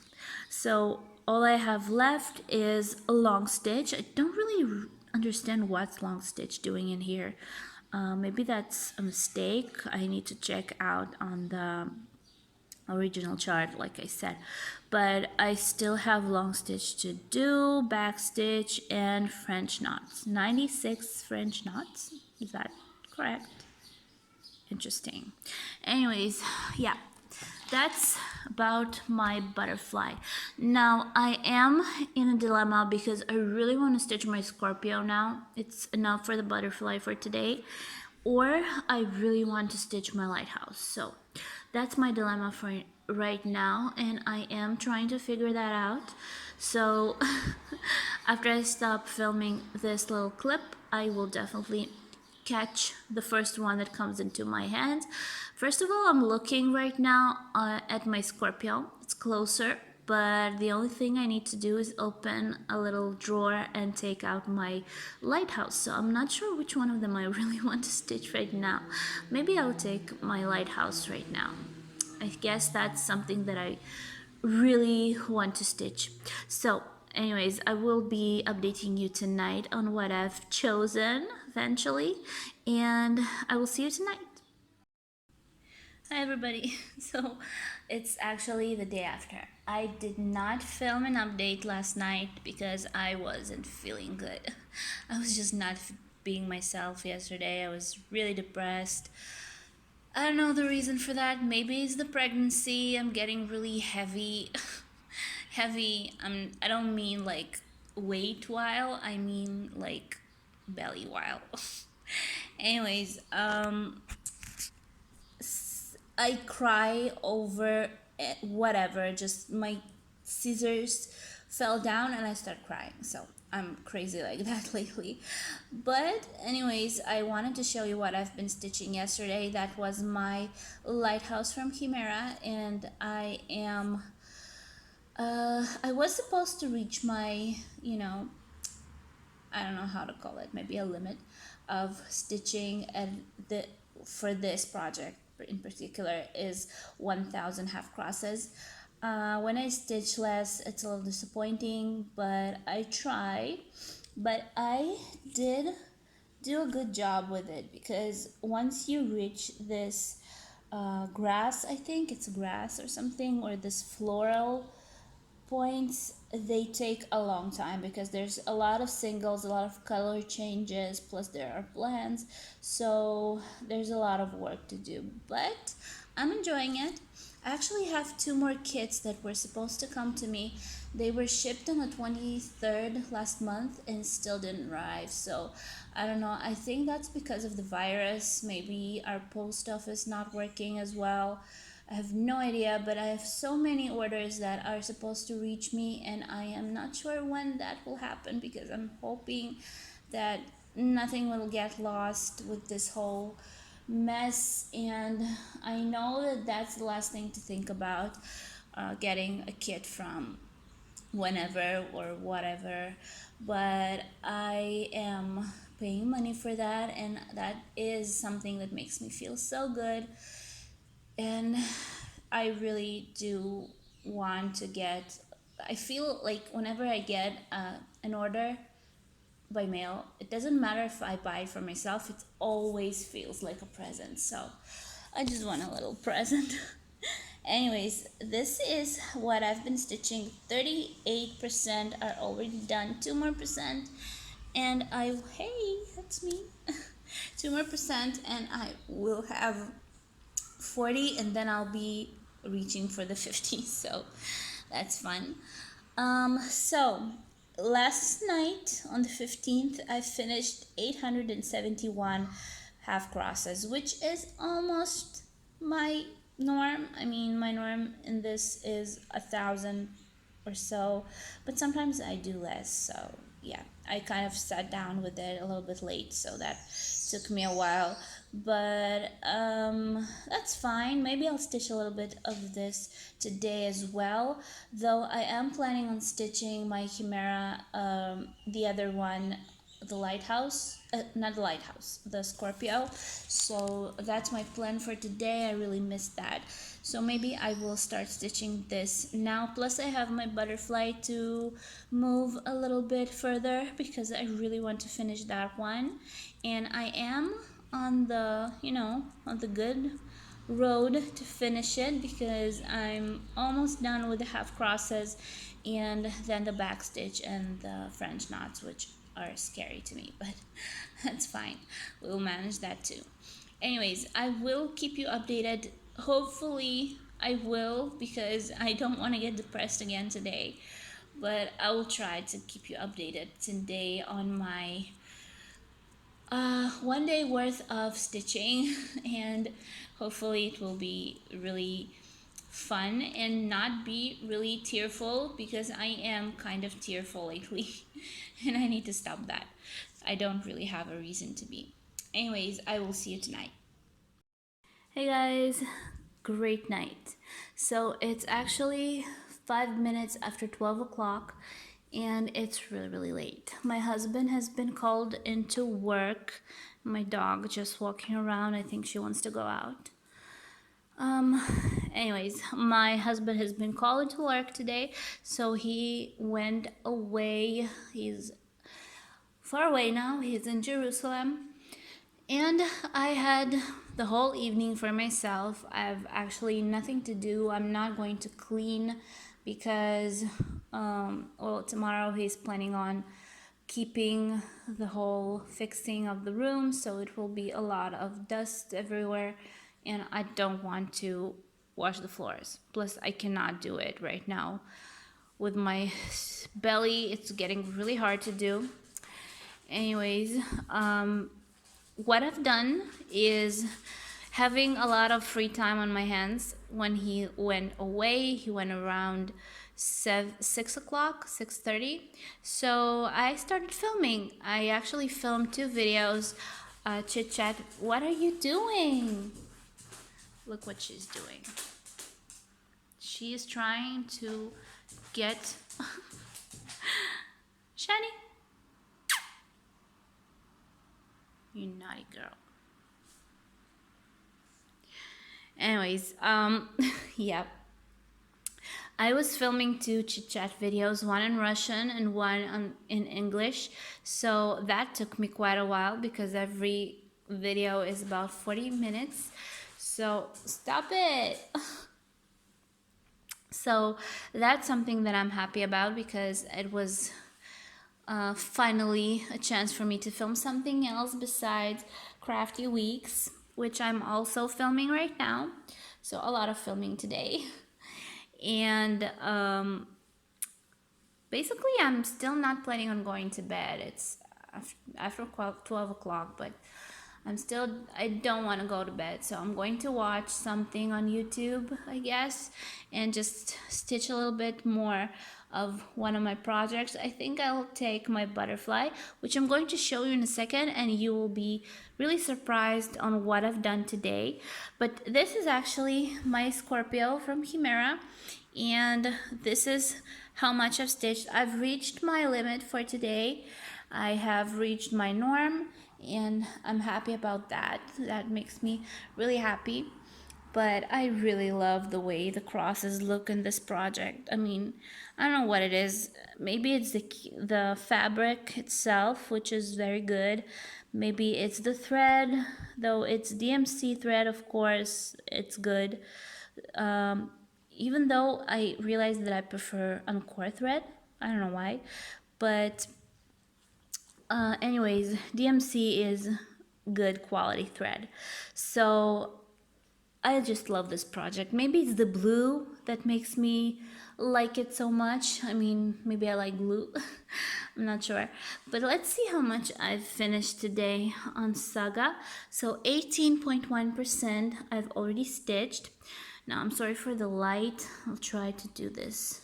[SPEAKER 1] So all I have left is a long stitch. I don't really understand what's long stitch doing in here. Maybe that's a mistake. I need to check out on the original chart, like I said, but I still have long stitch to do, back stitch, and French knots. 96 French knots, is that correct? Interesting. Anyways, yeah, that's about my butterfly. Now I am in a dilemma because I really want to stitch my Scorpio now. It's enough for the butterfly for today, or I really want to stitch my lighthouse. So that's my dilemma for right now, and I am trying to figure that out. So after I stop filming this little clip, I will definitely catch the first one that comes into my hands. First of all, I'm looking right now at my Scorpio. It's closer, but the only thing I need to do is open a little drawer and take out my lighthouse. So I'm not sure which one of them I really want to stitch right now. Maybe I'll take my lighthouse right now. I guess that's something that I really want to stitch. So anyways, I will be updating you tonight on what I've chosen eventually, and I will see you tonight. Hi everybody. So it's actually the day after. I did not film an update last night because I wasn't feeling good. I was just not being myself yesterday. I was really depressed. I don't know the reason for that. Maybe it's the pregnancy. I'm getting really heavy. Heavy. I don't mean like weight while. I mean like belly while. Anyways, I cry over whatever. Just my scissors fell down and I start crying. So I'm crazy like that lately. But anyways, I wanted to show you what I've been stitching yesterday. That was my Lighthouse from Humira, and I am I was supposed to reach my, I don't know how to call it, maybe a limit of stitching, and for this project in particular is 1000 half crosses. When I stitch less, it's a little disappointing, but I try. But I did do a good job with it, because once you reach this grass, I think it's grass or something, or this floral points, they take a long time because there's a lot of singles, a lot of color changes, plus there are blends, so there's a lot of work to do, but I'm enjoying it. I actually have 2 more kits that were supposed to come to me. They were shipped on the 23rd last month and still didn't arrive, so I don't know. I think that's because of the virus. Maybe our post office not working as well. I have no idea, but I have so many orders that are supposed to reach me, and I am not sure when that will happen, because I'm hoping that nothing will get lost with this whole mess. And I know that that's the last thing to think about, getting a kit from whenever or whatever, but I am paying money for that, and that is something that makes me feel so good. And I really do want to get, I feel like whenever I get an order by mail, it doesn't matter if I buy it for myself, it always feels like a present. So I just want a little present. Anyways, this is what I've been stitching. 38% are already done, 2 more percent, and hey, that's me. 2 more percent, and I will have 40, and then I'll be reaching for the 50, so that's fun. So last night on the 15th, I finished 871 half crosses, which is almost my norm. I mean, my norm in this is 1,000 or so, but sometimes I do less. So yeah, I kind of sat down with it a little bit late, so that took me a while, but that's fine. Maybe I'll stitch a little bit of this today as well, though I am planning on stitching my Humira, the other one, the Lighthouse, not the Lighthouse, the Scorpio. So that's my plan for today. I really missed that, so maybe I will start stitching this now. Plus I have my butterfly to move a little bit further because I really want to finish that one, and I am on the, on the good road to finish it because I'm almost done with the half crosses and then the back stitch and the French knots, which are scary to me, but that's fine. We'll manage that too. Anyways, I will keep you updated. Hopefully I will, because I don't want to get depressed again today, but I will try to keep you updated today on my 1 day worth of stitching and hopefully it will be really fun and not be really tearful, because I am kind of tearful lately and I need to stop that. I don't really have a reason to be. Anyways, I will see you tonight. Hey guys, great night. So it's actually 5 minutes after 12 o'clock and it's really late. My husband has been called into work. My dog just walking around. I think she wants to go out. Anyways, my husband has been called into work today, so he went away. He's far away now. He's in Jerusalem. And I had the whole evening for myself. I have actually nothing to do. I'm not going to clean because, tomorrow he's planning on keeping the whole fixing of the room, so it will be a lot of dust everywhere, and I don't want to wash the floors. Plus, I cannot do it right now. With my belly, it's getting really hard to do. Anyways, what I've done is having a lot of free time on my hands. When he went away, he went around 6 o'clock, 6:30. So I started filming. I actually filmed 2 videos. Chit chat. What are you doing? Look what she's doing. She is trying to get Shani. You naughty girl. Anyways, yeah. I was filming 2 chit chat videos, one in Russian and one in English. So that took me quite a while because every video is about 40 minutes. So stop it. So that's something that I'm happy about because it was finally a chance for me to film something else besides Crafty Weeks, which I'm also filming right now. So a lot of filming today. And basically I'm still not planning on going to bed. It's after 12 o'clock, but I don't want to go to bed, so I'm going to watch something on YouTube, I guess, and just stitch a little bit more of one of my projects. I think I'll take my butterfly, which I'm going to show you in a second, and you will be really surprised on what I've done today. But this is actually my Scorpio from Humira, and this is how much I've stitched. I've reached my limit for today. I have reached my norm, and I'm happy about that. That makes me really happy. But I really love the way the crosses look in this project. I mean, I don't know what it is. Maybe it's the fabric itself, which is very good. Maybe it's the thread, though it's DMC thread, of course, it's good. Even though I realized that I prefer Encore thread. I don't know why. But anyways, DMC is good quality thread. So I just love this project. Maybe it's the blue that makes me like it so much. I mean, maybe I like blue. I'm not sure. But let's see how much I've finished today on Saga. So 18.1% I've already stitched. Now I'm sorry for the light. I'll try to do this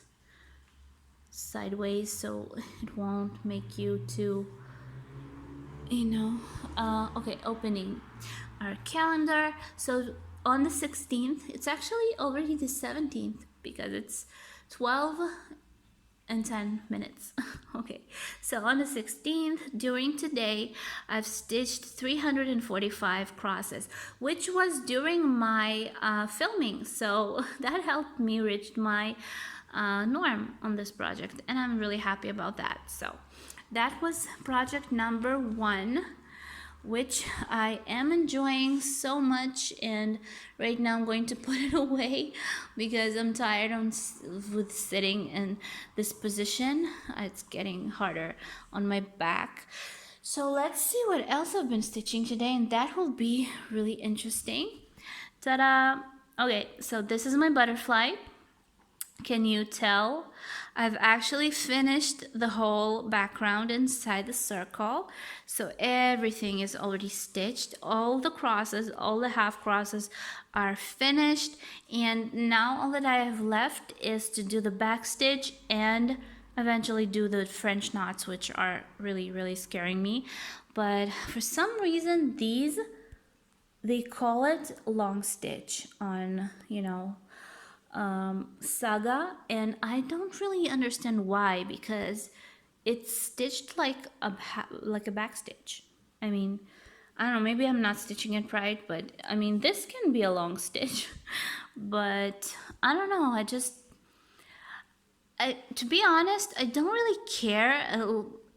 [SPEAKER 1] sideways so it won't make you too, okay, opening our calendar. So on the 16th, it's actually already the 17th because it's 12 and 10 minutes. Okay, so on the 16th, during today, I've stitched 345 crosses, which was during my filming. So that helped me reach my norm on this project, and I'm really happy about that. So that was project number 1, which I am enjoying so much, and right now I'm going to put it away because I'm tired with sitting in this position. It's getting harder on my back. So let's see what else I've been stitching today, and that will be really interesting. Ta-da! Okay, so this is my butterfly. Can you tell? I've actually finished the whole background inside the circle. So everything is already stitched. All the crosses, all the half crosses are finished. And now all that I have left is to do the back stitch and eventually do the French knots, which are really, really scaring me. But for some reason, they call it long stitch on, Saga, and I don't really understand why, because it's stitched like a back stitch. I mean, I don't know, maybe I'm not stitching it right, but I mean, this can be a long stitch. But I don't know, to be honest, I don't really care.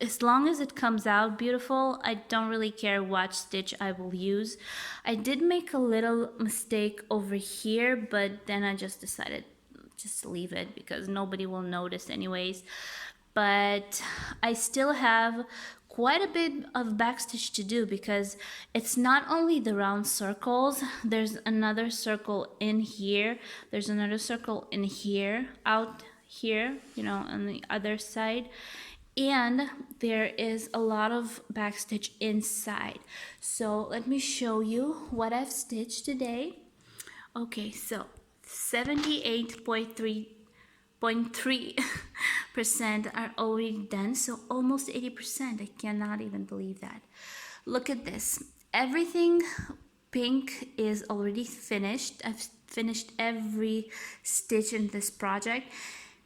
[SPEAKER 1] As long as it comes out beautiful, I don't really care what stitch I will use. I did make a little mistake over here, but then I just decided just to leave it because nobody will notice anyways. But I still have quite a bit of backstitch to do because it's not only the round circles, there's another circle in here, there's another circle in here, out here, on the other side, and there is a lot of backstitch inside. So let me show you what I've stitched today. Okay, so 78.3% are already done, so almost 80%. I cannot even believe that. Look at this. Everything pink is already finished. I've finished every stitch in this project.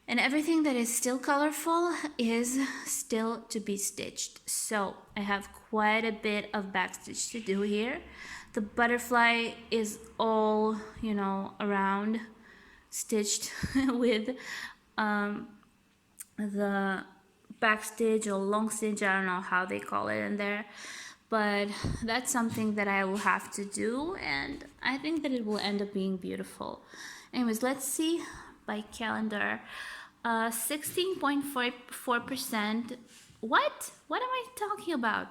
[SPEAKER 1] And everything that is still colorful is still to be stitched. So I have quite a bit of backstitch to do here. The butterfly is all, around stitched with the backstitch or long stitch. I don't know how they call it in there. But that's something that I will have to do, and I think that it will end up being beautiful. Anyways, let's see by calendar. 16.4%. What am I talking about?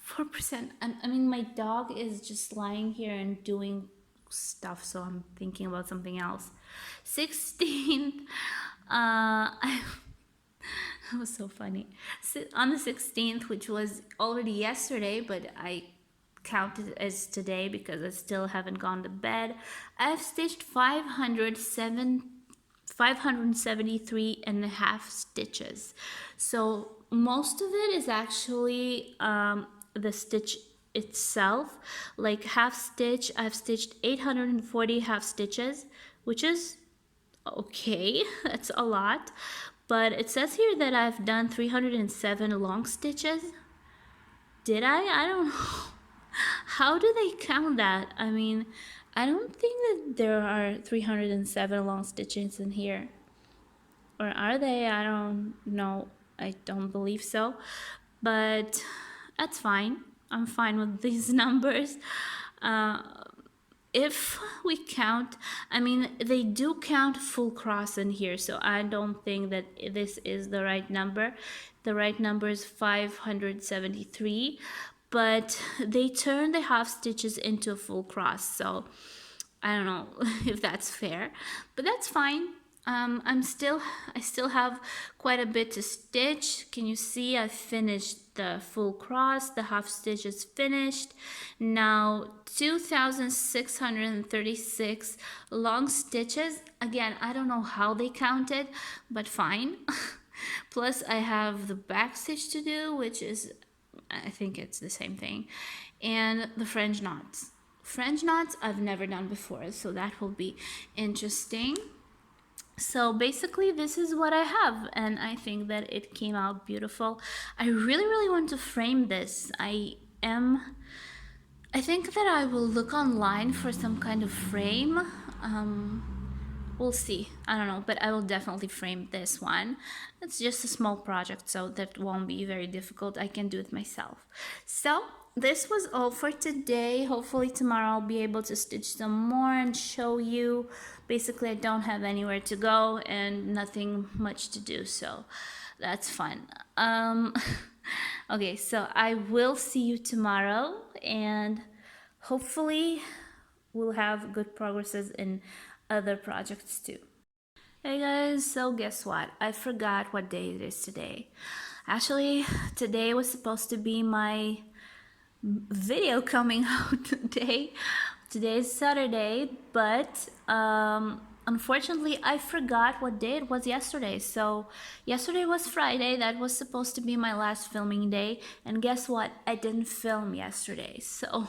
[SPEAKER 1] 4%. I mean, my dog is just lying here and doing stuff, so I'm thinking about something else. 16th. That was so funny. On the 16th, which was already yesterday, but I counted as today because I still haven't gone to bed, I've stitched 573 and a half stitches. So most of it is actually the stitch itself. Like half stitch, I've stitched 840 half stitches, which is okay. That's a lot. But it says here that I've done 307 long stitches. Did I? I don't know. How do they count that? I mean, I don't think that there are 307 long stitches in here. Or are they? I don't know. I don't believe so. But that's fine. I'm fine with these numbers. If we count, I mean, they do count full cross in here, so I don't think that this is the right number. The right number is 573, but they turn the half stitches into a full cross. So I don't know if that's fair, but that's fine. I still have quite a bit to stitch. Can you see I finished the full cross, the half stitch is finished. Now 2,636 long stitches. Again, I don't know how they counted, but fine. Plus I have the back stitch to do, which is, I think it's the same thing, and the French knots. French knots I've never done before, so that will be interesting. So basically this is what I have, and I think that it came out beautiful. I really want to frame this. I think that I will look online for some kind of frame. We'll see. I don't know, but I will definitely frame this one. It's just a small project, so that won't be very difficult. I can do it myself. So this was all for today. Hopefully tomorrow I'll be able to stitch some more and show you. Basically, I don't have anywhere to go and nothing much to do, so that's fun. Okay, so I will see you tomorrow, and hopefully we'll have good progresses in other projects too. Hey guys, so guess what? I forgot what day it is today. Actually, today was supposed to be my video coming out day. Today is Saturday, but unfortunately I forgot what day it was yesterday. So yesterday was Friday, that was supposed to be my last filming day, and guess what? I didn't film yesterday. So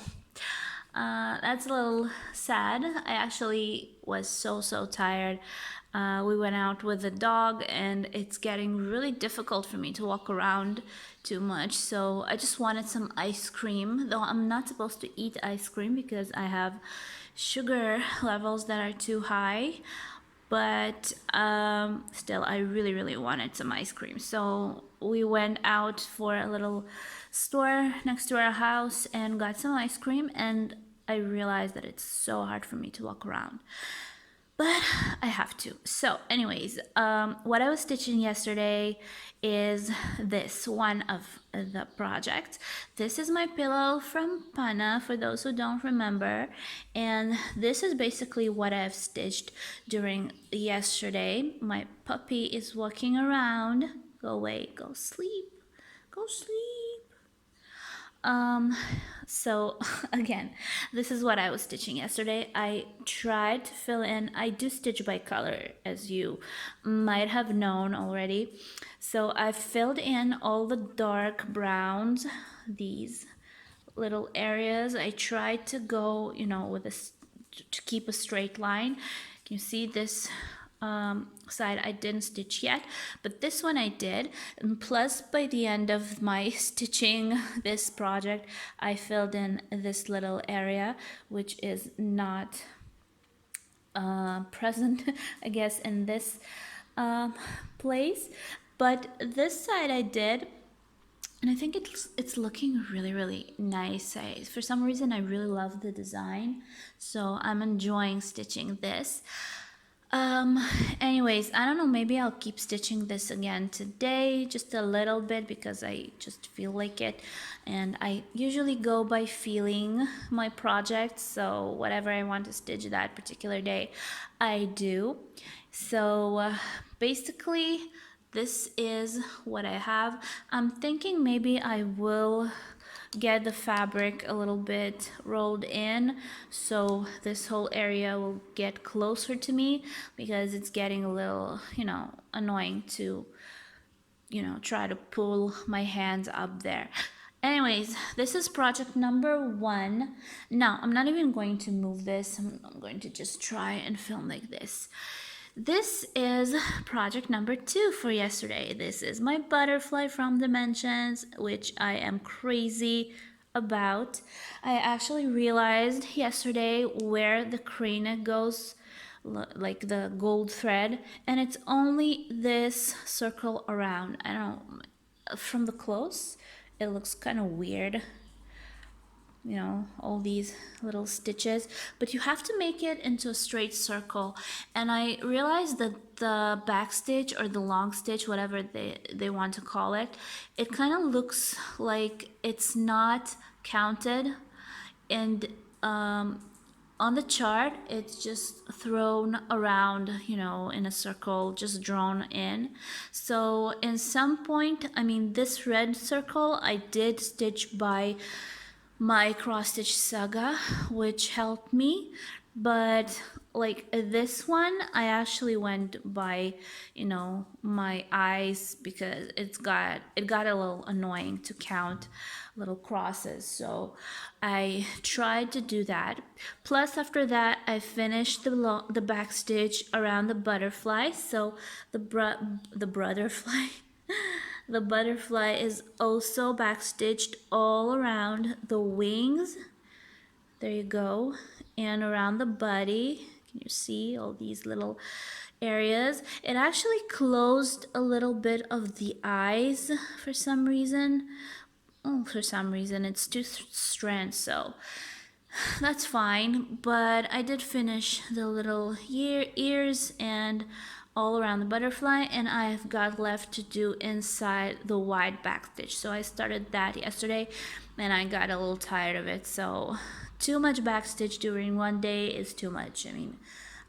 [SPEAKER 1] that's a little sad. I actually was so tired. We went out with the dog and it's getting really difficult for me to walk around too much, so I just wanted some ice cream, though I'm not supposed to eat ice cream because I have sugar levels that are too high. But still, I really wanted some ice cream, so we went out for a little store next to our house and got some ice cream, and I realized that it's so hard for me to walk around, but I have to. So anyways, what I was stitching yesterday is this one of the project. This is my pillow from Panna, for those who don't remember, and this is basically what I've stitched during yesterday. My puppy is walking around. Go away, go sleep, go sleep. So again, this is what I was stitching yesterday. I tried to fill in, I do stitch by color, as you might have known already. So I filled in all the dark browns, these little areas. I tried to go, you know, with this to keep a straight line. Can you see this side I didn't stitch yet, but this one I did, and plus by the end of my stitching this project I filled in this little area which is not present I guess in this place, but this side I did, and I think it's looking really nice. For some reason I really love the design, so I'm enjoying stitching this. Anyways, I don't know, maybe I'll keep stitching this again today, just a little bit, because I just feel like it, and I usually go by feeling my projects, so whatever I want to stitch that particular day, I do. So basically this is what I have. I'm thinking maybe I will get the fabric a little bit rolled in so this whole area will get closer to me, because it's getting a little, you know, annoying to, you know, try to pull my hands up there. Anyways, this is project number 1. Now I'm not even going to move this, I'm going to just try and film like this. This is project number 2 for yesterday. This is my butterfly from Dimensions, which I am crazy about. I actually realized yesterday where the crane goes, like the gold thread, and it's only this circle around. I don't know, from the close it looks kind of weird, you know, all these little stitches, but you have to make it into a straight circle. And I realized that the back stitch or the long stitch, whatever they want to call it, it kind of looks like it's not counted, and on the chart, it's just thrown around, you know, in a circle, just drawn in. So in some point, I mean, this red circle I did stitch by my cross stitch saga, which helped me. But like this one, I actually went by, you know, my eyes, because it got a little annoying to count little crosses. So I tried to do that. Plus after that, I finished the back stitch around the butterfly. So the butterfly the butterfly is also back stitched all around the wings. There you go. And around the body. Can you see all these little areas? It actually closed a little bit of the eyes for some reason. Oh, for some reason it's two strands, so that's fine. But I did finish the little ears and all around the butterfly, and I've got left to do inside the wide back stitch. So I started that yesterday and I got a little tired of it. So too much back stitch during one day is too much. I mean,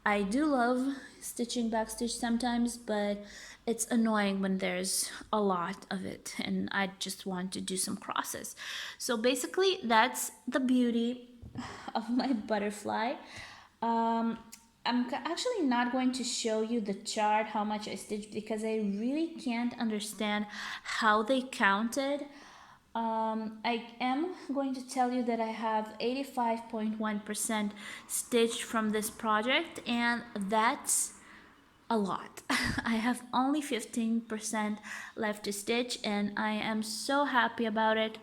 [SPEAKER 1] I do love stitching back stitch sometimes, but it's annoying when there's a lot of it and I just want to do some crosses. So basically that's the beauty of my butterfly. I'm actually not going to show you the chart how much I stitched, because I really can't understand how they counted. I am going to tell you that I have 85.1% stitched from this project, and that's a lot. I have only 15% left to stitch, and I am so happy about it.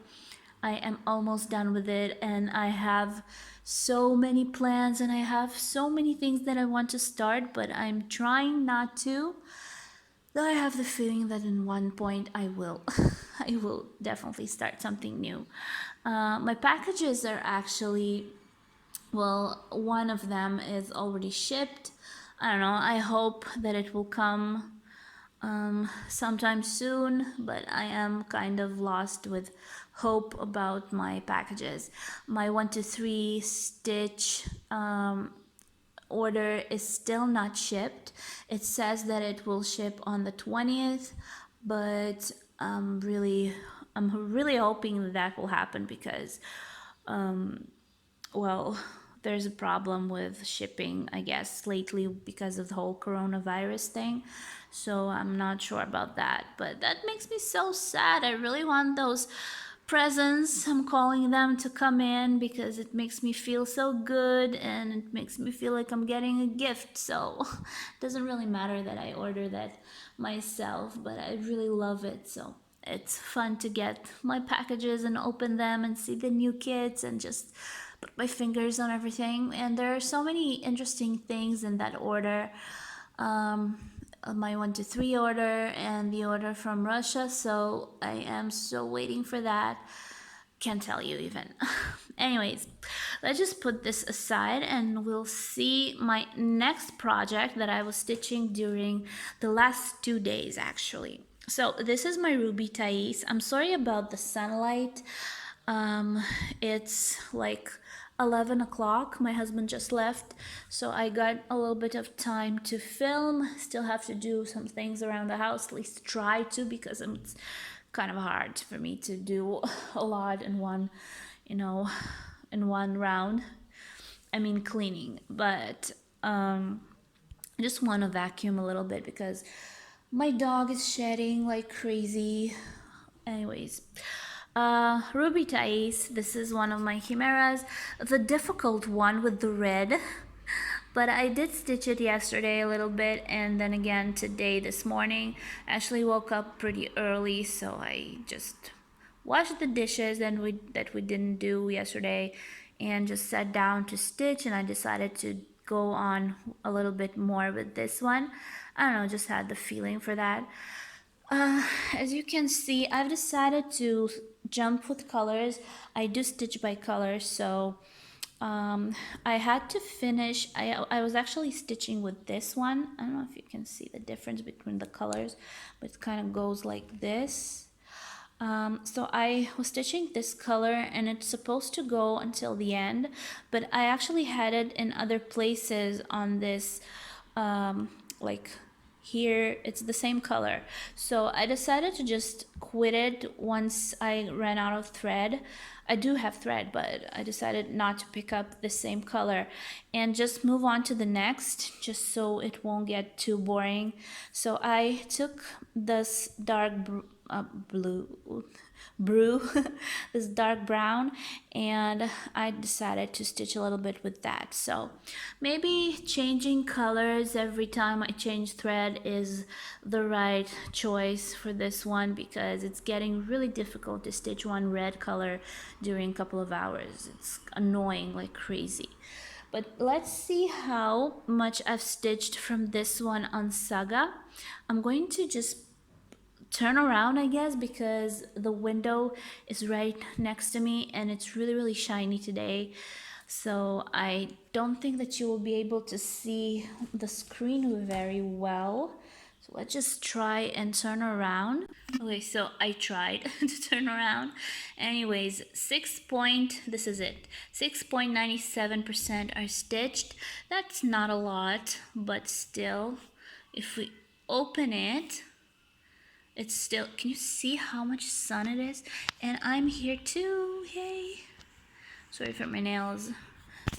[SPEAKER 1] I am almost done with it, and I have so many plans and I have so many things that I want to start, but I'm trying not to. Though I have the feeling that in one point I will. I will definitely start something new. My packages are actually, well, one of them is already shipped. I don't know, I hope that it will come sometime soon, but I am kind of lost with hope about my packages. My 1 to 3 stitch order is still not shipped. It says that it will ship on the 20th, but I'm really hoping that will happen, because well, there's a problem with shipping, I guess, lately because of the whole coronavirus thing. So I'm not sure about that, but that makes me so sad. I really want those presents, I'm calling them, to come in, because it makes me feel so good and it makes me feel like I'm getting a gift. So it doesn't really matter that I order that myself, but I really love it. So it's fun to get my packages and open them and see the new kits and just put my fingers on everything. And there are so many interesting things in that order. My 1 to 3 order and the order from Russia, so I am still waiting for that. Can't tell you even. Anyways, let's just put this aside and we'll see my next project that I was stitching during the last 2 days actually. So this is my Ruby Thais. I'm sorry about the sunlight. It's like 11 o'clock. My husband just left, so I got a little bit of time to film. Still have to do some things around the house, at least try to, because it's kind of hard for me to do a lot in one, you know, in one round. I mean cleaning, but I just want to vacuum a little bit because my dog is shedding like crazy. Anyways, Ruby Thais, this is one of my Humiras, the difficult one with the red, but I did stitch it yesterday a little bit, and then again today, this morning. I actually woke up pretty early, so I just washed the dishes that we didn't do yesterday and just sat down to stitch, and I decided to go on a little bit more with this one. I don't know, just had the feeling for that. As you can see, I've decided to jump with colors. I do stitch by color, so I had to finish. I was actually stitching with this one. I don't know if you can see the difference between the colors, but it kind of goes like this. So I was stitching this color and it's supposed to go until the end, but I actually had it in other places on this, like here it's the same color. So I decided to just quit it once I ran out of thread. I do have thread, but I decided not to pick up the same color and just move on to the next, just so it won't get too boring. So I took this dark brew this dark brown, and I decided to stitch a little bit with that. So maybe changing colors every time I change thread is the right choice for this one, because it's getting really difficult to stitch one red color during a couple of hours. It's annoying like crazy. But let's see how much I've stitched from this one on Saga. I'm going to just turn around, I guess, because the window is right next to me and it's really, really shiny today. So I don't think that you will be able to see the screen very well. So let's just try and turn around. Okay, so I tried to turn around. Anyways, this is it. 6.97% are stitched. That's not a lot, but still, if we open it, it's still, can you see how much sun it is? And I'm here too, yay. Sorry for my nails.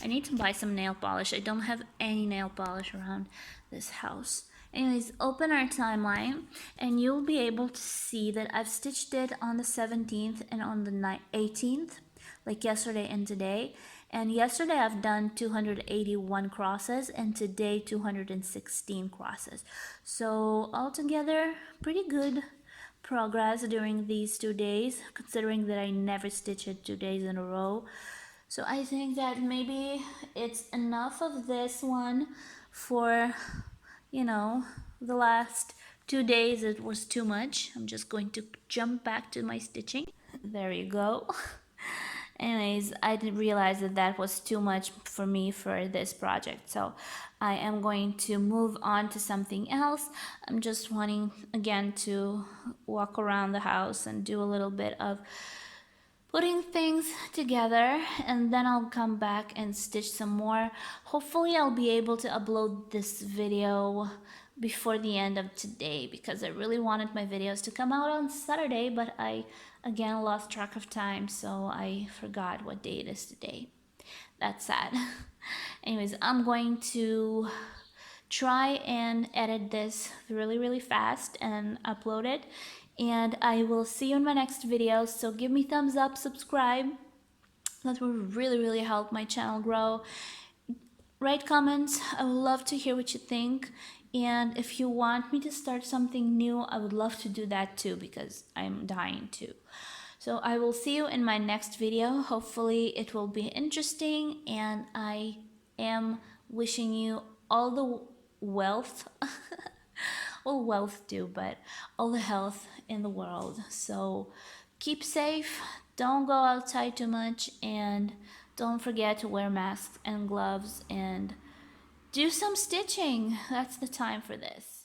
[SPEAKER 1] I need to buy some nail polish. I don't have any nail polish around this house. Anyways, open our timeline and you'll be able to see that I've stitched it on the 17th and on the 18th, like yesterday and today. And yesterday I've done 281 crosses and today 216 crosses. So altogether, pretty good progress during these 2 days, considering that I never stitched it 2 days in a row. So I think that maybe it's enough of this one for, the last 2 days. It was too much. I'm just going to jump back to my stitching. There you go. Anyways, I didn't realize that that was too much for me for this project. So I am going to move on to something else. I'm just wanting again to walk around the house and do a little bit of putting things together, and then I'll come back and stitch some more. Hopefully I'll be able to upload this video before the end of today, because I really wanted my videos to come out on Saturday, but I again lost track of time, so I forgot what day it is today. That's sad. Anyways, I'm going to try and edit this really, really fast and upload it, and I will see you in my next video. So give me thumbs up, subscribe. That will really, really help my channel grow. Write comments. I would love to hear what you think. And if you want me to start something new, I would love to do that too, because I'm dying to. So I will see you in my next video. Hopefully it will be interesting, and I am wishing you all the wealth, well, wealth too, but all the health in the world. So keep safe, don't go outside too much, and don't forget to wear masks and gloves and do some stitching. That's the time for this.